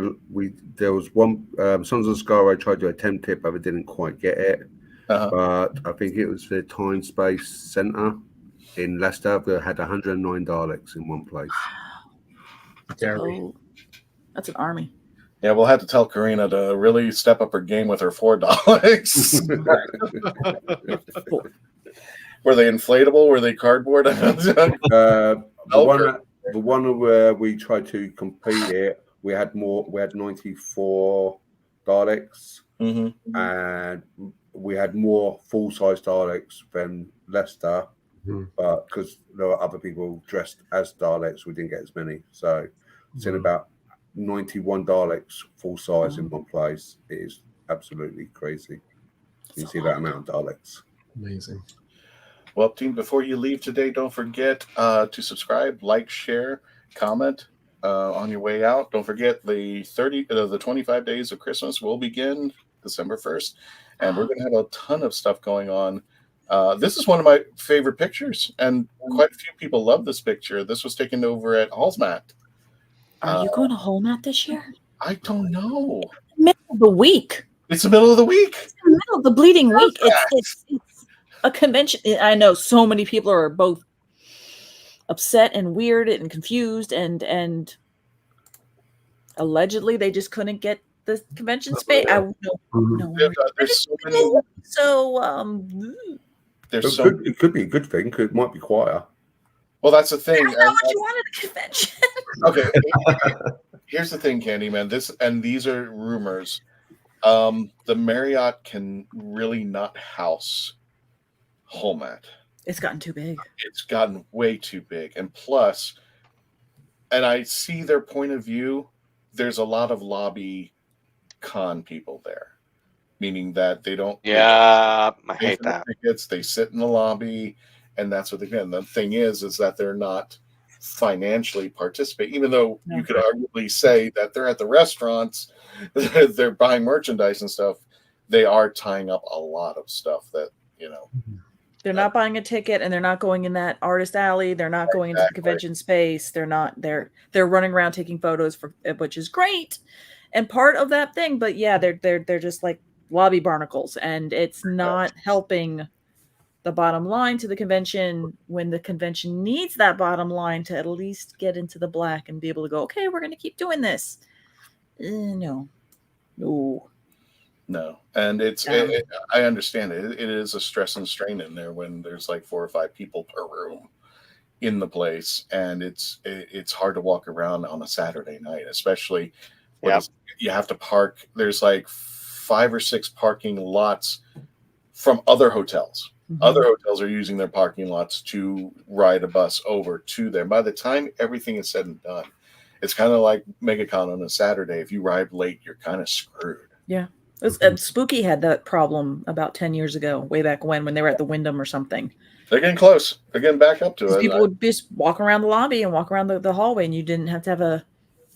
there was one Sons of Skaro tried to attempt it, but they didn't quite get it. But I think it was the Time Space Center in Leicester. They had 109 Daleks in one place. Oh, that's an army. Yeah, we'll have to tell Karina to really step up her game with her 4 Daleks. Were they inflatable? Were they cardboard? The one where we tried to compete it, we had 94 Daleks, and we had more full-size Daleks than Leicester, but because there were other people dressed as Daleks, we didn't get as many. So it's in about 91 Daleks full-size in one place. It is absolutely crazy. You see that amount of Daleks. Amazing. Well, team, before you leave today, don't forget to subscribe, like, share, comment on your way out. Don't forget the 25 days of Christmas will begin December 1st, and we're going to have a ton of stuff going on. This is one of my favorite pictures, and quite a few people love this picture. This was taken over at Hallsmat. Are you going to Hallsmat this year? I don't know. Middle of the week. It's the middle of the week. It's the middle of the bleeding week. It's a convention. I know so many people are both upset and weird and confused, and allegedly they just couldn't get the convention space. There's so many. It could be a good thing. It might be quieter. Well, that's the thing. That's not what you wanted at the convention. Okay. Here's the thing, Candyman. These are rumors. The Marriott can really not house Hallsmat. It's gotten too big. It's gotten way too big. And plus, and I see their point of view, there's a lot of lobby con people there. Meaning that they don't... Yeah, I hate that. Tickets, they sit in the lobby, and that's what they get. And the thing is that they're not financially participating, even though you could arguably say that they're at the restaurants, they're buying merchandise and stuff. They are tying up a lot of stuff that, They're not buying a ticket, and they're not going in that artist alley. They're not going into the convention space. They're not. They're running around taking photos which is great, and part of that thing. But yeah, they're just like lobby barnacles, and it's not helping the bottom line to the convention when the convention needs that bottom line to at least get into the black and be able to go, okay, we're going to keep doing this. No. And I understand it. It is a stress and strain in there when there's like 4 or 5 people per room in the place, and it's hard to walk around on a Saturday night, especially when you have to park. There's like 5 or 6 parking lots from other hotels. Other hotels are using their parking lots to ride a bus over to there. By the time everything is said and done, it's kind of like MegaCon on a Saturday. If you arrive late, you're kind of screwed. Yeah. Spooky had that problem about 10 years ago, way back when they were at the Wyndham or something. They're getting close. They're getting back up to it. People would just walk around the lobby and walk around the hallway, and you didn't have to have a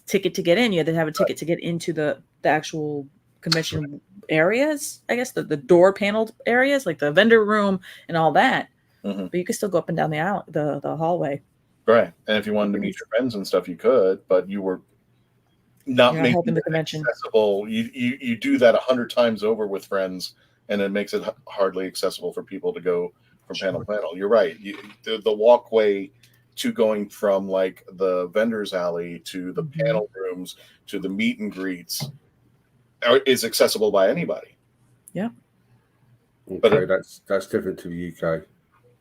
ticket to get in. You had to have a ticket to get into the actual convention areas, I guess, the door paneled areas, like the vendor room and all that. But you could still go up and down the hallway. Right. And if you wanted to meet your friends and stuff, you could, but you were not making the convention accessible. You do that 100 times over with friends, and it makes it hardly accessible for people to go from panel to panel. You're right. The walkway to going from like the vendors alley to the panel rooms to the meet and greets is accessible by anybody. Yeah. Okay, that's different to the UK.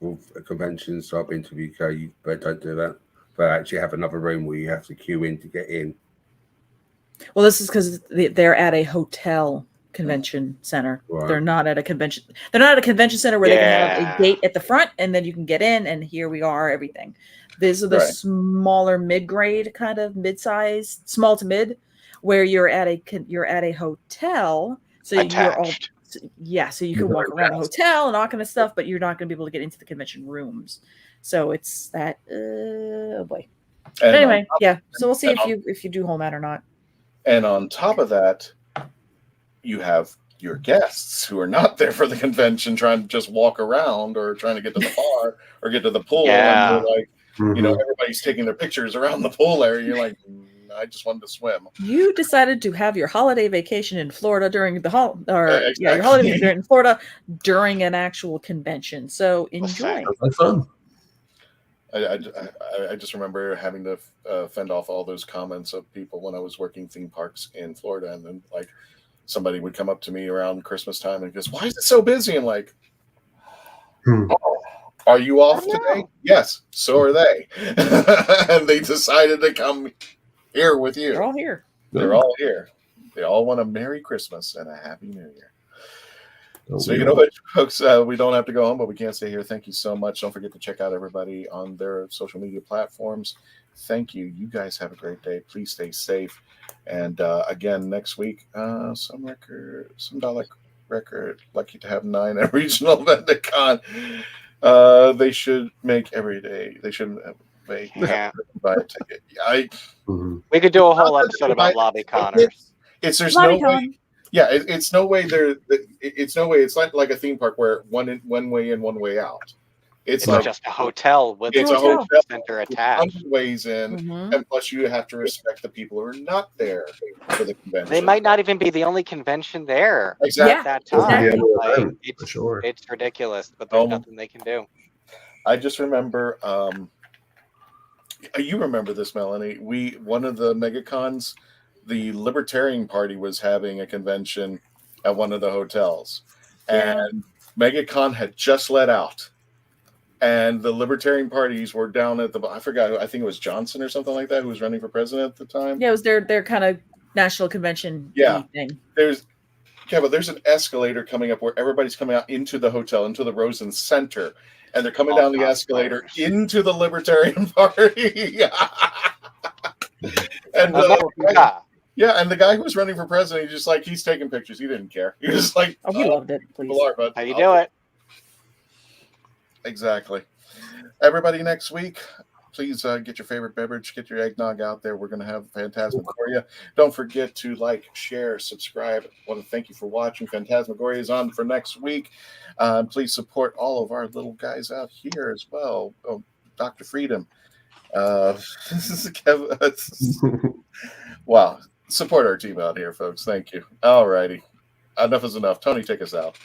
With conventions, so I've been to the UK, but don't do that. But actually have another room where you have to queue in to get in. Well, this is because they're at a hotel convention center. Right. They're not at a convention. They're not at a convention center where they can have a gate at the front and then you can get in. And here we are. Everything. These are the smaller mid-grade kind of mid-size, small to mid, where you're at a hotel. So you're all so you can walk around a hotel and all kind of stuff, but you're not going to be able to get into the convention rooms. So it's that. Oh boy. But anyway, So we'll see if you do hold that or not. And on top of that, you have your guests who are not there for the convention trying to just walk around or trying to get to the bar or get to the pool. Yeah. And like, everybody's taking their pictures around the pool area. You're like, I just wanted to swim. You decided to have your holiday vacation in Florida during your holiday vacation in Florida during an actual convention. So enjoy. That's fun. I just remember having to fend off all those comments of people when I was working theme parks in Florida, and then like somebody would come up to me around Christmas time and goes, "Why is it so busy?" I'm like, "Are you off today?" Yes, so are they, and they decided to come here with you. They're all here. They're all here. They all want a Merry Christmas and a Happy New Year. So you know what, folks, we don't have to go home, but we can't stay here. Thank you so much. Don't forget to check out everybody on their social media platforms. Thank you. You guys have a great day. Please stay safe. And again, next week, some dollar record, lucky to have 9 at Regional Vendicon. They should make every day. They shouldn't make buy a ticket. We could do a whole episode about lobby conners. There's no way. Yeah, it's no way there. It's no way. It's like a theme park where one way in, one way out. It's like just a hotel with a hotel center attached. Ways in, and plus you have to respect the people who are not there for the convention. They might not even be the only convention there at that time. It's ridiculous, but there's nothing they can do. I just remember. You remember this, Melanie? One of the MegaCons. The Libertarian Party was having a convention at one of the hotels, and MegaCon had just let out, and the Libertarian parties were down at I forgot, I think it was Johnson or something like that, who was running for president at the time. Yeah, it was their kind of national convention thing. There's an escalator coming up where everybody's coming out into the hotel, into the Rosen Center, and they're coming down the escalator into the Libertarian Party. And and the guy who was running for president, he's taking pictures. He didn't care. He was like, he loved it. Please. How you do it? Exactly. Everybody next week, please get your favorite beverage, get your eggnog out there. We're going to have Phantasmagoria. Don't forget to like, share, subscribe. I want to thank you for watching. Phantasmagoria is on for next week. Please support all of our little guys out here as well. Oh, Dr. Freedom. This is Kevo. Wow. Support our team out here, folks. Thank you. All righty. Enough is enough. Tony, take us out.